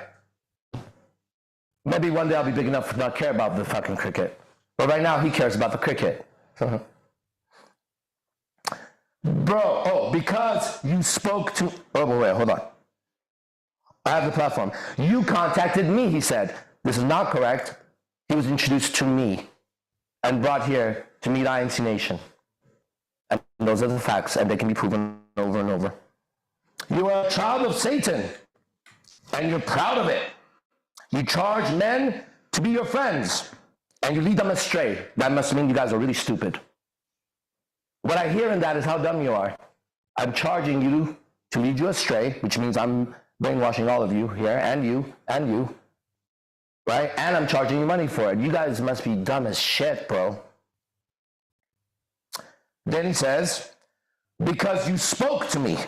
Maybe one day I'll be big enough to not care about the fucking cricket. But right now he cares about the cricket. Bro, because you spoke to... Oh, wait, hold on. I have the platform. You contacted me, he said. This is not correct. He was introduced to me and brought here to meet INC Nation. And those are the facts, and they can be proven over and over. You are a child of Satan, and you're proud of it. You charge men to be your friends, and you lead them astray. That must mean you guys are really stupid. What I hear in that is how dumb you are. I'm charging you to lead you astray, which means I'm brainwashing all of you here, and you, right? And I'm charging you money for it. You guys must be dumb as shit, bro. Then he says, because you spoke to me.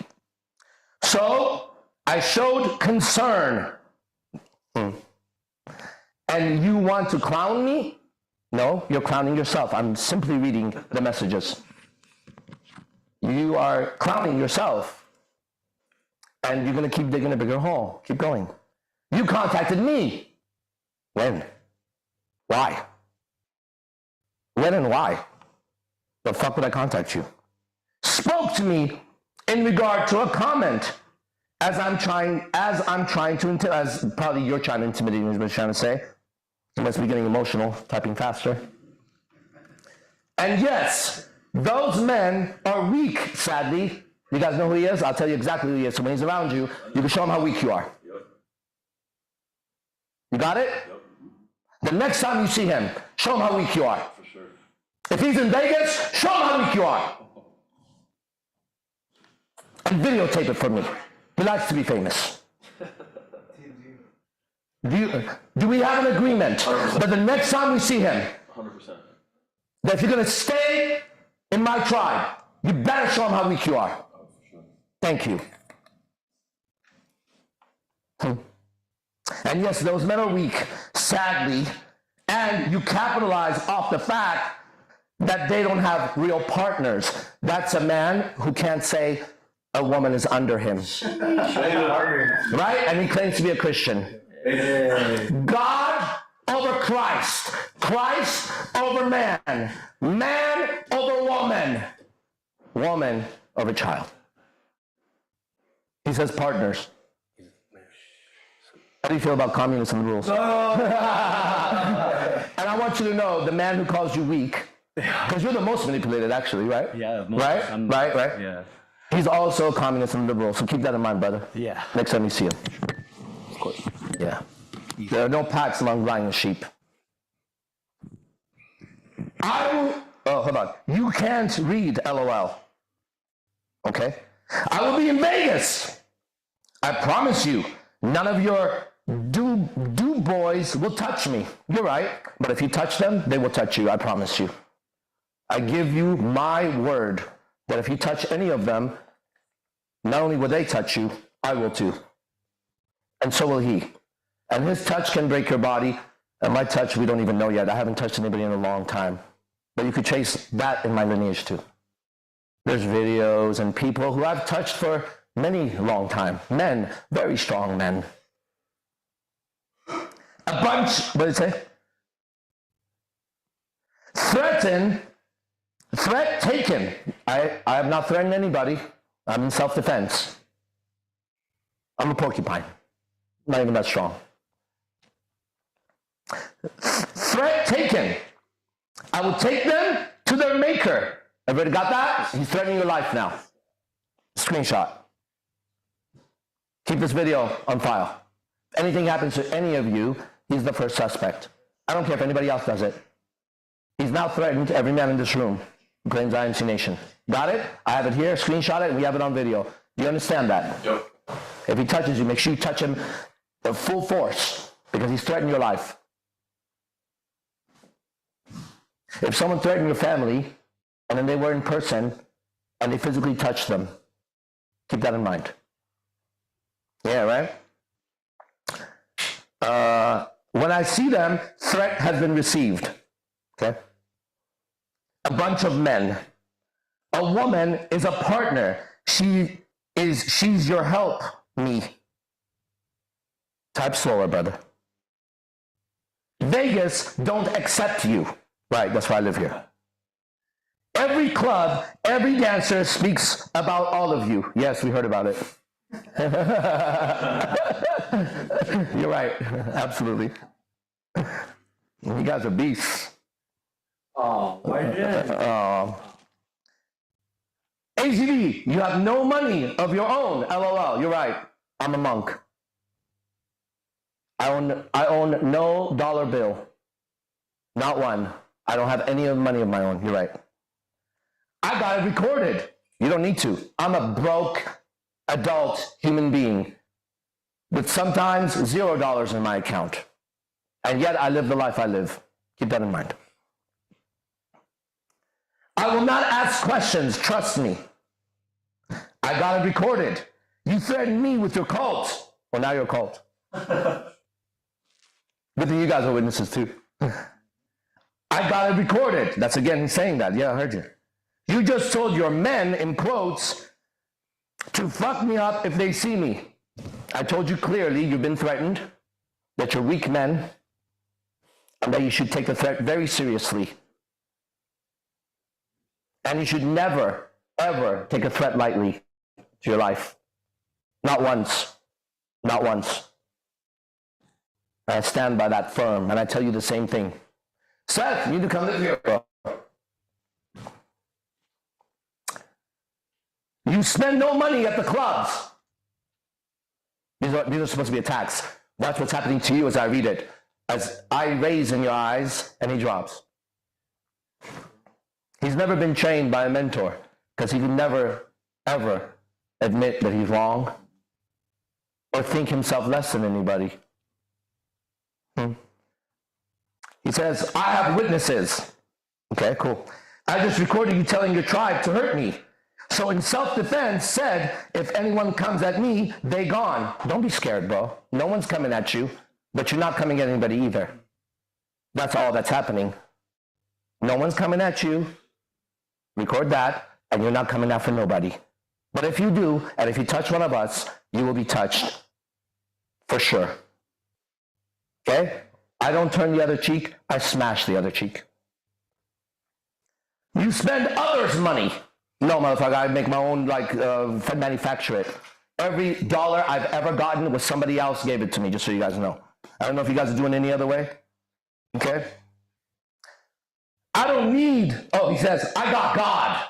So I showed concern. And you want to clown me? No, you're clowning yourself. I'm simply reading the messages. You are clowning yourself. And you're going to keep digging a bigger hole. Keep going. You contacted me. When? Why? When and why? The fuck would I contact you? Spoke to me in regard to a comment. As probably you're trying to intimidate me, is what I'm trying to say. He must be getting emotional, typing faster. And yes, those men are weak, sadly. You guys know who he is? I'll tell you exactly who he is. So when he's around you, you can show him how weak you are. You got it? The next time you see him, show him how weak you are. For sure. If he's in Vegas, show him how weak you are. And videotape it for me. He likes to be famous. Do we have an agreement 100%. That the next time we see him, 100%. that if you're going to stay in my tribe, you better show him how weak you are. Oh, for sure. Thank you. And yes, those men are weak, sadly, and you capitalize off the fact that they don't have real partners. That's a man who can't say a woman is under him. Right? And he claims to be a Christian. God over Christ. Christ over man. Man over woman. Woman over child. He says partners. How do you feel about communism rules? And I want you to know, the man who calls you weak, because you're the most manipulated actually, right? Yeah. Right? Yeah. He's also a communist and liberal, so keep that in mind, brother. Yeah. Next time you see him. Of course. Yeah. There are no pacts among lion sheep. Oh, hold on. You can't read LOL. Okay? I will be in Vegas. I promise you, none of your do boys will touch me. You're right. But if you touch them, they will touch you. I promise you. I give you my word that if you touch any of them, not only will they touch you, I will too. And so will he. And his touch can break your body. And my touch, we don't even know yet. I haven't touched anybody in a long time. But you could trace that in my lineage too. There's videos and people who I've touched for many long time. Men, very strong men. A bunch, what did it say? Threat taken. I have not threatened anybody. I'm in self-defense. I'm a porcupine. Not even that strong. Threat taken. I will take them to their maker. Everybody got that? He's threatening your life now. Screenshot. Keep this video on file. If anything happens to any of you, he's the first suspect. I don't care if anybody else does it. He's now threatened every man in this room who claims IMC Nation. Got it? I have it here, screenshot it, and we have it on video. Do you understand that? Yep. If he touches you, make sure you touch him at full force, because he's threatening your life. If someone threatened your family, and then they were in person, and they physically touched them, keep that in mind. Yeah, right? When I see them, threat has been received. Okay? A bunch of men. A woman is a partner. She's your help, me. Type slower, brother. Vegas don't accept you. Right, that's why I live here. Every club, every dancer speaks about all of you. Yes, we heard about it. You're right, absolutely. You guys are beasts. Oh, why did? ACD, you have no money of your own. LOL, you're right. I'm a monk. I own no dollar bill. Not one. I don't have any of the money of my own. You're right. I got it recorded. You don't need to. I'm a broke adult human being with sometimes $0 in my account. And yet I live the life I live. Keep that in mind. I will not ask questions. Trust me. I got it recorded. You threatened me with your cult. Well, now you're a cult. Good thing you guys are witnesses too. I got it recorded. That's again he's saying that. Yeah, I heard you. You just told your men, in quotes, to fuck me up if they see me. I told you clearly you've been threatened, that you're weak men, and that you should take the threat very seriously. And you should never, ever take a threat lightly to your life. Not once. Not once. I stand by that firm, and I tell you the same thing. Seth, you need to come live here, bro. You spend no money at the clubs. These are supposed to be attacks. That's what's happening to you as I read it. As I raise in your eyes, and he drops. He's never been trained by a mentor because he would never, ever admit that he's wrong or think himself less than anybody. He says, I have witnesses. Okay, cool. I just recorded you telling your tribe to hurt me. So in self-defense said, if anyone comes at me, they gone. Don't be scared, bro. No one's coming at you, but you're not coming at anybody either. That's all that's happening. No one's coming at you. Record that, and you're not coming after nobody. But if you do, and if you touch one of us, you will be touched. For sure. Okay? I don't turn the other cheek, I smash the other cheek. You spend others' money. No, motherfucker, I make my own, manufacture it. Every dollar I've ever gotten was somebody else gave it to me, just so you guys know. I don't know if you guys are doing it any other way. Okay? I don't need, he says, I got God.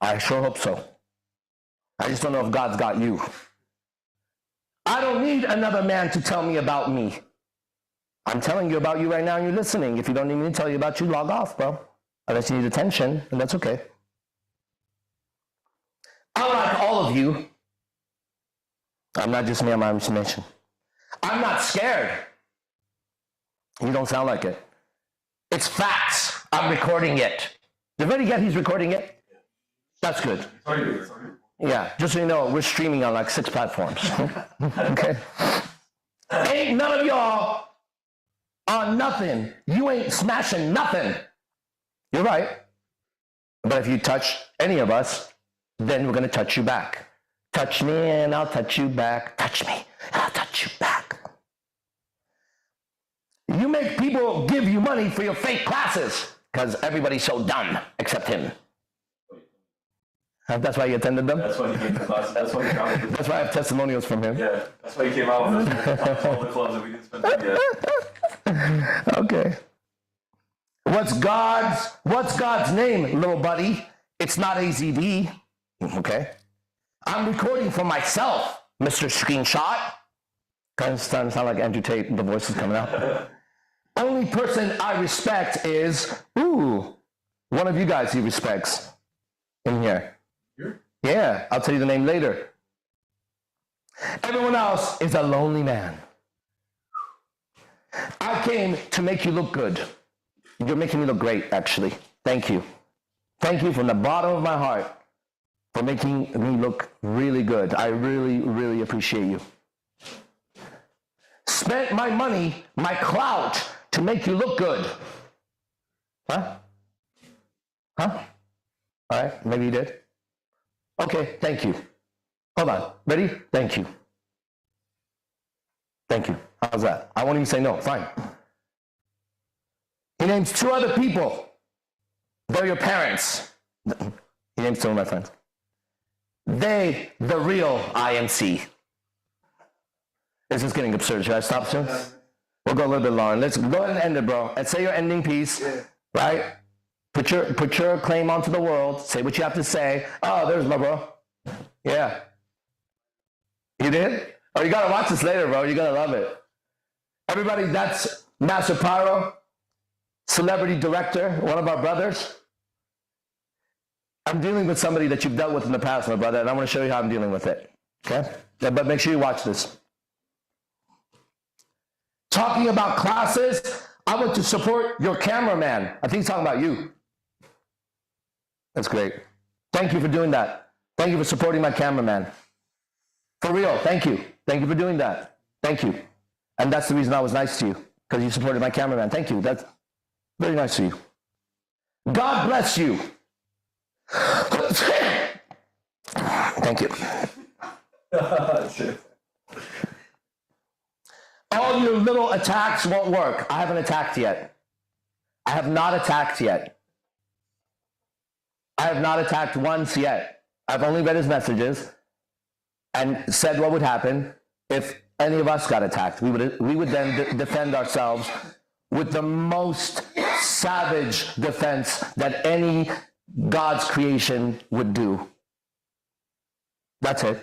I sure hope so. I just don't know if God's got you. I don't need another man to tell me about me. I'm telling you about you right now and you're listening. If you don't need me to tell you about you, log off, bro. Unless you need attention, and that's okay. Unlike all of you, I'm not just me on my information. I'm not scared. You don't sound like it. It's facts. I'm recording it. Did everybody get he's recording it? That's good. Sorry. Yeah, just so you know, we're streaming on 6 platforms. Okay? Ain't none of y'all on nothing. You ain't smashing nothing. You're right. But if you touch any of us, then we're going to touch you back. Touch me and I'll touch you back. Touch me and I'll touch you back. You make people give you money for your fake classes because everybody's so dumb except him. That's why you attended them? That's why he came to class. That's why he found it. That's why I have testimonials from him. Yeah, that's why he came out with all the clubs that we didn't spend time yet. Okay. What's God's name, little buddy? It's not AZD. Okay. I'm recording for myself, Mr. Screenshot. Kind of starting to sound like Andrew Tate, the voice is coming out. Only person I respect is, one of you guys he respects in here. Here? Yeah, I'll tell you the name later. Everyone else is a lonely man. I came to make you look good. You're making me look great, actually. Thank you. Thank you from the bottom of my heart for making me look really good. I really, really appreciate you. Spent my money, my clout, to make you look good. Huh? All right, maybe you did. Okay, thank you. Hold on. Ready? Thank you. Thank you. How's that? I won't even say no. Fine. He names 2 other people. They're your parents. He names 2 of my friends. They, the real IMC. This is getting absurd. Should I stop soon? We'll go a little bit long. Let's go ahead and end it, bro. And say your ending piece, right? Put your claim onto the world. Say what you have to say. Oh, there's my bro. Yeah. You did? Oh, you gotta watch this later, bro. You're gonna love it. Everybody, that's Master Pyro, celebrity director, one of our brothers. I'm dealing with somebody that you've dealt with in the past, my brother, and I want to show you how I'm dealing with it. Okay? Yeah, but make sure you watch this. Talking about classes, I want to support your cameraman. I think he's talking about you. That's great. Thank you for doing that. Thank you for supporting my cameraman. For real, thank you. Thank you for doing that. Thank you. And that's the reason I was nice to you, because you supported my cameraman. Thank you. That's very nice of you. God bless you. Thank you. All your little attacks won't work. I haven't attacked yet. I have not attacked yet. I have not attacked once yet. I've only read his messages and said what would happen if any of us got attacked, we would then defend ourselves with the most savage defense that any God's creation would do. That's it.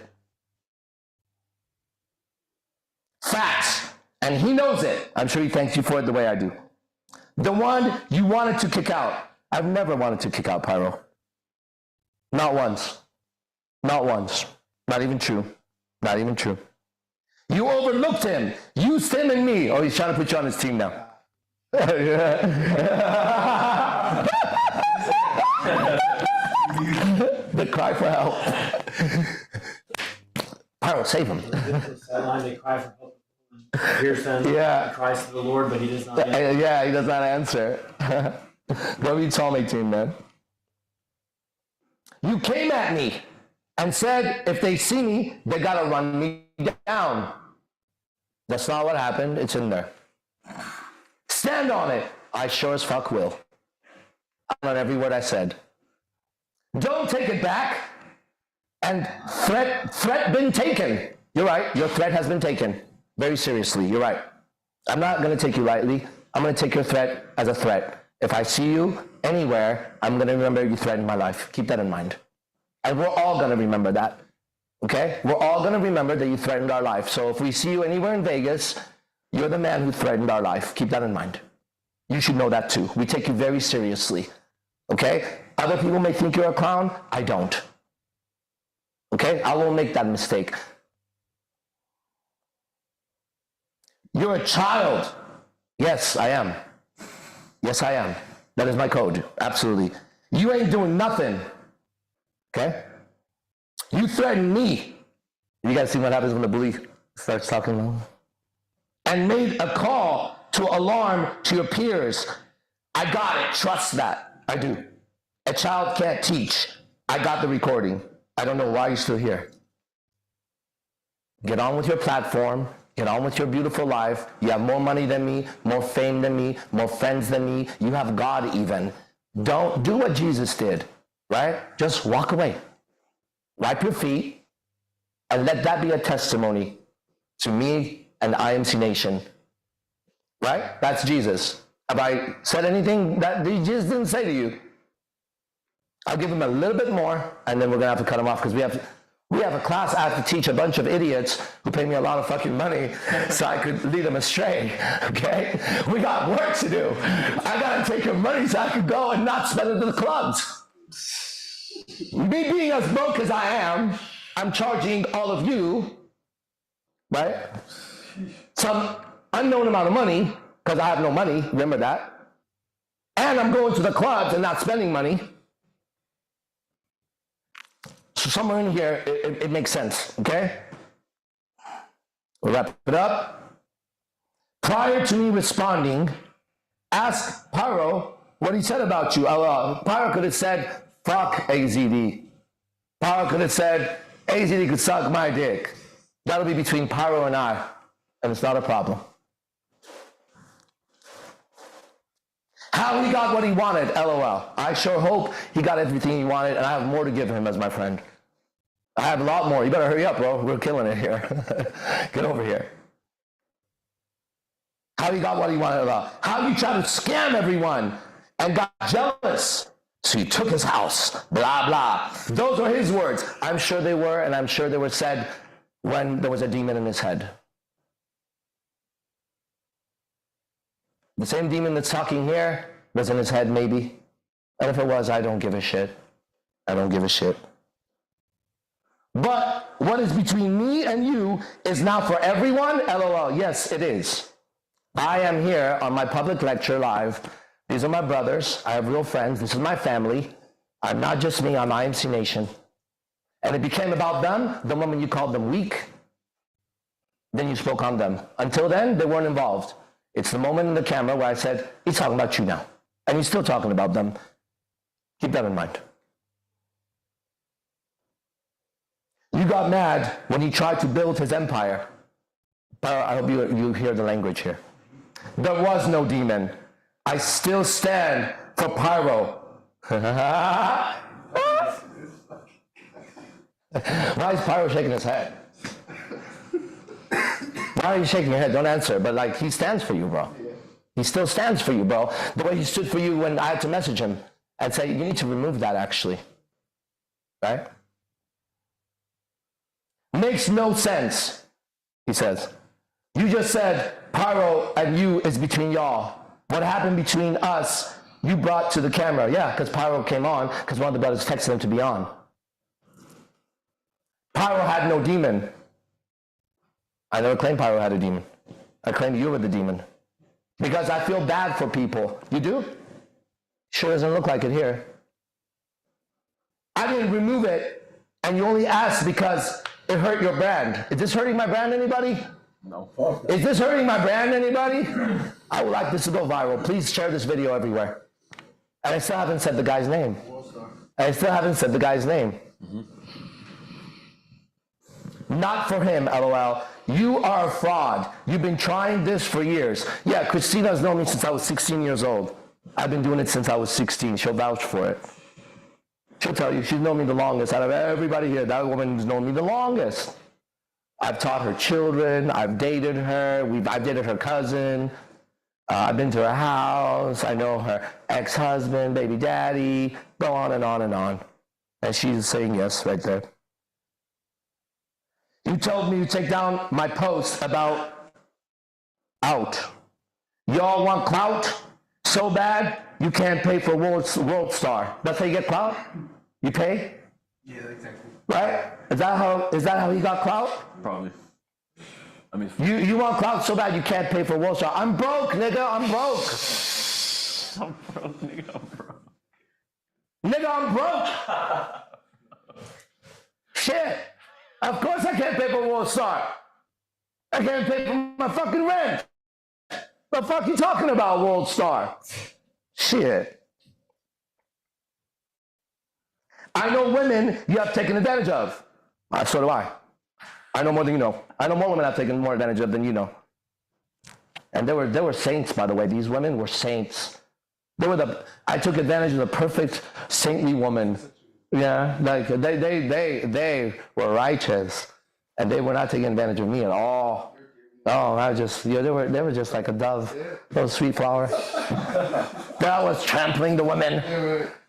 Facts. And he knows it. I'm sure he thanks you for it the way I do. The one you wanted to kick out. I've never wanted to kick out Pyro. Not once. Not once. Not even true. Not even true. You overlooked him. Used him and me. Oh, he's trying to put you on his team now. The cry for help. Pyro, save him. That line, they cry for help. Here's them. Yeah. He cries to the Lord, but he does not answer. Yeah, he does not answer. What were you telling me, team, man? You came at me and said, if they see me, they gotta run me down. That's not what happened. It's in there. Stand on it. I sure as fuck will. On every word I said. Don't take it back. And threat been taken. You're right. Your threat has been taken. Very seriously. You're right. I'm not going to take you lightly. I'm going to take your threat as a threat. If I see you anywhere, I'm going to remember you threatened my life. Keep that in mind. And we're all going to remember that. Okay? We're all going to remember that you threatened our life. So if we see you anywhere in Vegas, you're the man who threatened our life. Keep that in mind. You should know that too. We take you very seriously. Okay? Other people may think you're a clown. I don't. Okay? I won't make that mistake. You're a child. Yes, I am. Yes, I am. That is my code. Absolutely. You ain't doing nothing. Okay? You threatened me. You guys see what happens when the bully starts talking? And made a call to alarm to your peers. I got it. Trust that. I do. A child can't teach. I got the recording. I don't know why you're still here. Get on with your platform. Get on with your beautiful life. You have more money than me, more fame than me, more friends than me. You have God even. Don't do what Jesus did, right? Just walk away. Wipe your feet and let that be a testimony to me and IMC Nation, right? That's Jesus. Have I said anything that Jesus didn't say to you? I'll give him a little bit more and then we're going to have to cut him off because we have a class I have to teach a bunch of idiots who pay me a lot of fucking money so I could lead them astray, okay? We got work to do. I got to take your money so I could go and not spend it to the clubs. Me being as broke as I am, I'm charging all of you, right? Some unknown amount of money because I have no money, remember that? And I'm going to the clubs and not spending money. So somewhere in here, it makes sense, okay? We'll wrap it up. Prior to me responding, ask Pyro what he said about you. Pyro could have said, fuck AZD. Pyro could have said, AZD could suck my dick. That'll be between Pyro and I, and it's not a problem. How he got what he wanted, LOL. I sure hope he got everything he wanted, and I have more to give him as my friend. I have a lot more. You better hurry up, bro. We're killing it here. Get over here. How he got what he wanted, LOL. How you tried to scam everyone and got jealous. So you took his house, blah, blah. Those were his words. I'm sure they were, and I'm sure they were said when there was a demon in his head. The same demon that's talking here was in his head, maybe. And if it was, I don't give a shit. I don't give a shit. But what is between me and you is now for everyone? LOL. Yes, it is. I am here on my public lecture live. These are my brothers. I have real friends. This is my family. I'm not just me. I'm IMC Nation. And it became about them the moment you called them weak. Then you spoke on them. Until then, they weren't involved. It's the moment in the camera where I said, he's talking about you now. And he's still talking about them. Keep that in mind. You got mad when he tried to build his empire. I hope you hear the language here. There was no demon. I still stand for Pyro. Why is Pyro shaking his head? Why are you shaking your head? Don't answer. But like, he stands for you, bro. He still stands for you, bro. The way he stood for you when I had to message him and say, you need to remove that, actually. Right? Makes no sense, he says. You just said Pyro and you is between y'all. What happened between us, you brought to the camera. Yeah, because Pyro came on because one of the brothers texted him to be on. Pyro had no demon. I never claimed Pyro had a demon. I claimed you were the demon. Because I feel bad for people. You do? Sure doesn't look like it here. I didn't remove it, and you only asked because it hurt your brand. Is this hurting my brand, anybody? No. Is this hurting my brand, anybody? I would like this to go viral. Please share this video everywhere. And I still haven't said the guy's name. Not for him, LOL. You are a fraud. You've been trying this for years. Yeah, Christina's known me since I was 16 years old. I've been doing it since I was 16. She'll vouch for it. She'll tell you, she's known me the longest. Out of everybody here, that woman's known me the longest. I've taught her children. I've dated her. I've dated her cousin. I've been to her house. I know her ex-husband, baby daddy. Go on and on and on. And she's saying yes right there. You told me to take down my post about out. Y'all want clout so bad you can't pay for World Star. That's how you get clout? You pay? Yeah, exactly. Right? Is that how he got clout? Probably. I mean, You want clout so bad you can't pay for World Star. I'm broke, nigga. I'm broke. I'm broke, nigga. I'm broke. Nigga, I'm broke. Shit. Of course I can't pay for World Star. I can't pay for my fucking rent. The fuck you talking about, World Star? Shit. I know women you have taken advantage of. So do I. I know more than you know. I know more women I've taken more advantage of than you know. And they were saints, by the way. These women were saints. I took advantage of the perfect saintly woman. Yeah, like they were righteous, and they were not taking advantage of me at all. Oh, they were just like a dove, little sweet flower. I was trampling the women,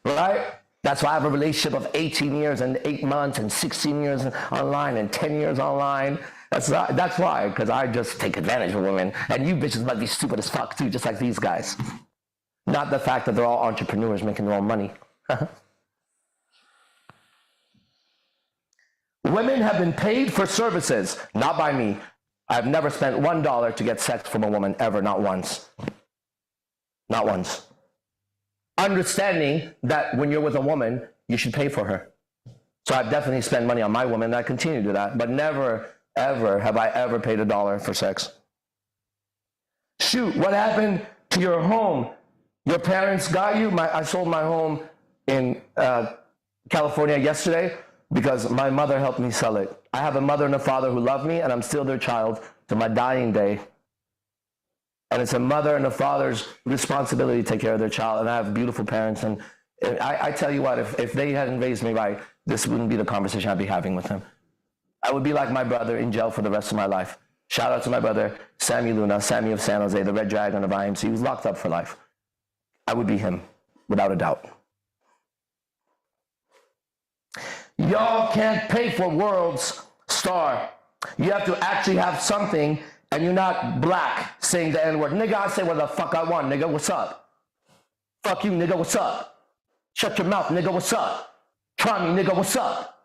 right? That's why I have a relationship of 18 years and 8 months and 16 years online and 10 years online. That's why, because I just take advantage of women, and you bitches might be stupid as fuck too, just like these guys. Not the fact that they're all entrepreneurs making their own money. Women have been paid for services, not by me. I've never spent $1 to get sex from a woman, ever, not once. Not once. Understanding that when you're with a woman, you should pay for her. So I've definitely spent money on my woman, and I continue to do that, but never, ever have I ever paid $1 for sex. Shoot, what happened to your home? Your parents got you? I sold my home in California yesterday, because my mother helped me sell it. I have a mother and a father who love me, and I'm still their child to my dying day. And it's a mother and a father's responsibility to take care of their child. And I have beautiful parents. And I tell you what, if they hadn't raised me right, this wouldn't be the conversation I'd be having with them. I would be like my brother in jail for the rest of my life. Shout out to my brother, Sammy Luna, Sammy of San Jose, the Red Dragon of IMC. He was locked up for life. I would be him, without a doubt. Y'all can't pay for World's Star. You have to actually have something, and you're not black saying the N-word. Nigga, I say what the fuck I want, nigga. What's up? Fuck you, nigga. What's up? Shut your mouth, nigga. What's up? Try me, nigga. What's up?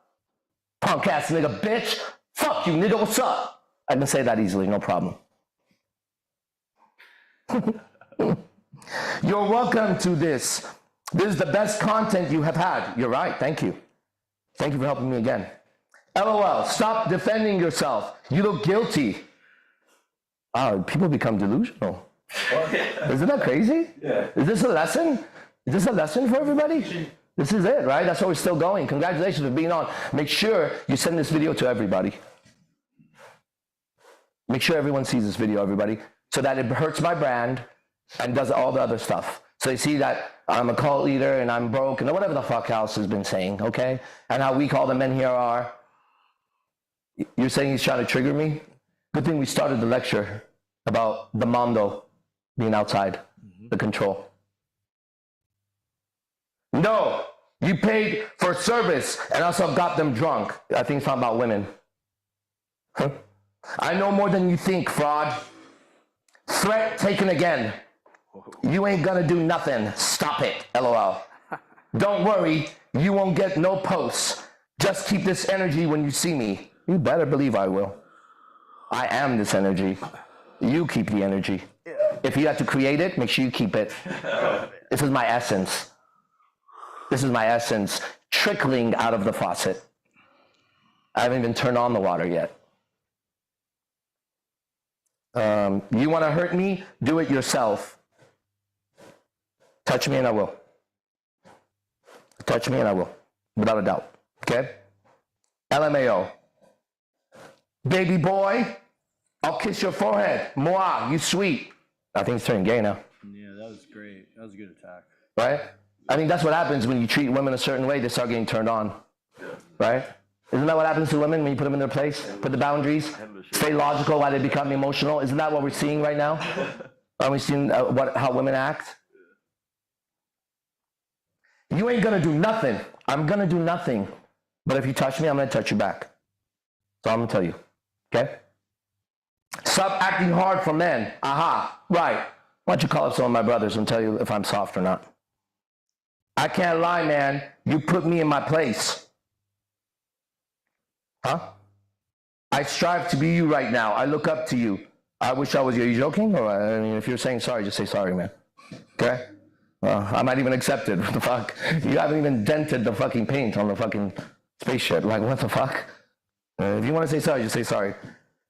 Punk ass nigga, bitch. Fuck you, nigga. What's up? I can say that easily, no problem. You're welcome to this. This is the best content you have had. You're right. Thank you. Thank you for helping me again. LOL, stop defending yourself. You look guilty. Oh, people become delusional. Isn't that crazy? Yeah. Is this a lesson? Is this a lesson for everybody? This is it, right? That's why we're still going. Congratulations for being on. Make sure you send this video to everybody. Make sure everyone sees this video, everybody, so that it hurts my brand and does all the other stuff. So you see that I'm a cult leader and I'm broke and whatever the fuck else has been saying, okay? And how weak all the men here are. You're saying he's trying to trigger me? Good thing we started the lecture about the mondo being outside the control. No, you paid for service and also got them drunk. I think it's not about women. Huh? I know more than you think, fraud. Threat taken again. You ain't gonna do nothing. Stop it, LOL. Don't worry, you won't get no posts. Just keep this energy when you see me. You better believe I will. I am this energy. You keep the energy. If you have to create it, make sure you keep it. This is my essence. This is my essence trickling out of the faucet. I haven't even turned on the water yet. You want to hurt me? Do it yourself. Touch me and I will. Touch me and I will. Without a doubt. Okay? LMAO. Baby boy, I'll kiss your forehead. Moi, you sweet. I think it's turning gay now. Yeah, that was great. That was a good attack. Right? I think that's what happens when you treat women a certain way, they start getting turned on. Right? Isn't that what happens to women when you put them in their place? Put the boundaries, stay logical while they become emotional. Isn't that what we're seeing right now? Are we seeing how women act? You ain't gonna do nothing. I'm gonna do nothing. But if you touch me, I'm gonna touch you back. So I'm gonna tell you. Okay? Stop acting hard for men. Aha. Right. Why don't you call up some of my brothers and tell you if I'm soft or not? I can't lie, man. You put me in my place. Huh? I strive to be you right now. I look up to you. I wish I was you. Are you joking? Or, I mean, if you're saying sorry, just say sorry, man. Okay? I might even accept it. What the fuck? You haven't even dented the fucking paint on the fucking spaceship. Like, what the fuck? If you want to say sorry, just say sorry.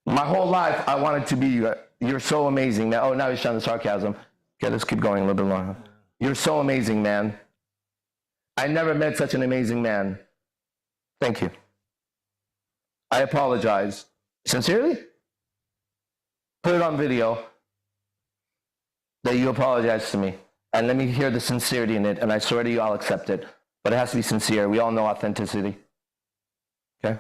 My whole life, I wanted to be you. You're so amazing, man. Oh, now he's showing the sarcasm. Okay, let's keep going a little bit longer. You're so amazing, man. I never met such an amazing man. Thank you. I apologize. Sincerely? Put it on video that you apologize to me. And let me hear the sincerity in it. And I swear to you, I'll accept it. But it has to be sincere. We all know authenticity. Okay?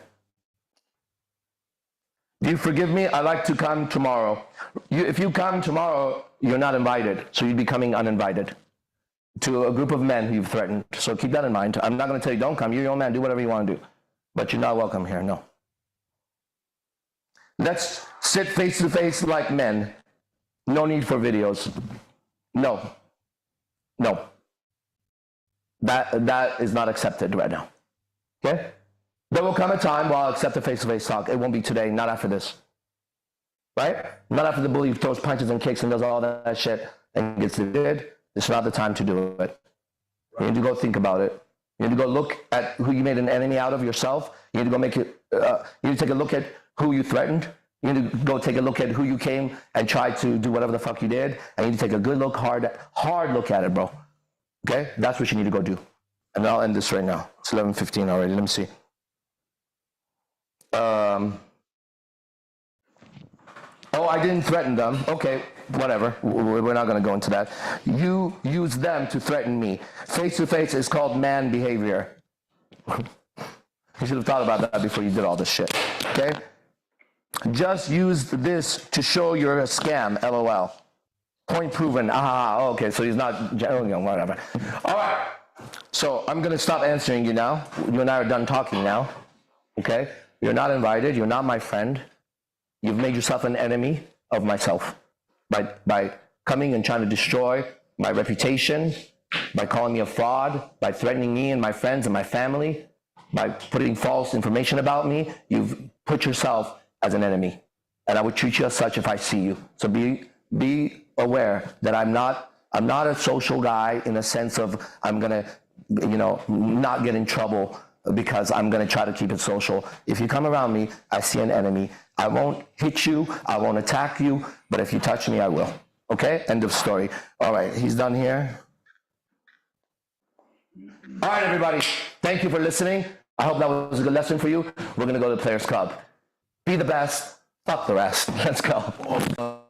Do you forgive me? I'd like to come tomorrow. If you come tomorrow, you're not invited. So you'd be coming uninvited to a group of men you've threatened. So keep that in mind. I'm not going to tell you, don't come. You're your own man. Do whatever you want to do. But you're not welcome here. No. Let's sit face to face like men. No need for videos. No. No. That is not accepted right now. Okay? There will come a time where I'll accept a face-to-face talk. It won't be today, not after this. Right? Not after the bully throws punches and kicks and does all that shit and gets defeated. It's not the time to do it. You need to go think about it. You need to go look at who you made an enemy out of yourself. You need to go make it, you need to take a look at who you threatened. You need to go take a look at who you came and tried to do whatever the fuck you did. And you need to take a good look, hard look at it, bro. Okay? That's what you need to go do. And I'll end this right now. It's 11:15 already. Let me see. Oh, I didn't threaten them. Okay, whatever. We're not going to go into that. You use them to threaten me. Face-to-face is called man behavior. You should have thought about that before you did all this shit. Okay? Just use this to show you're a scam, LOL. Point proven. Okay, so he's not, whatever. All right. So I'm going to stop answering you now. You and I are done talking now. Okay? You're not invited. You're not my friend. You've made yourself an enemy of myself by coming and trying to destroy my reputation, by calling me a fraud, by threatening me and my friends and my family, by putting false information about me. You've put yourself as an enemy, and I would treat you as such if I see you. So be aware that I'm not a social guy in the sense of I'm gonna, not get in trouble because I'm going to try to keep it social. If you come around me, I see an enemy. I won't hit you. I won't attack you. But if you touch me, I will. Okay? End of story. All right. He's done here. All right, everybody. Thank you for listening. I hope that was a good lesson for you. We're going to go to the Players Club. Be the best. Fuck the rest. Let's go.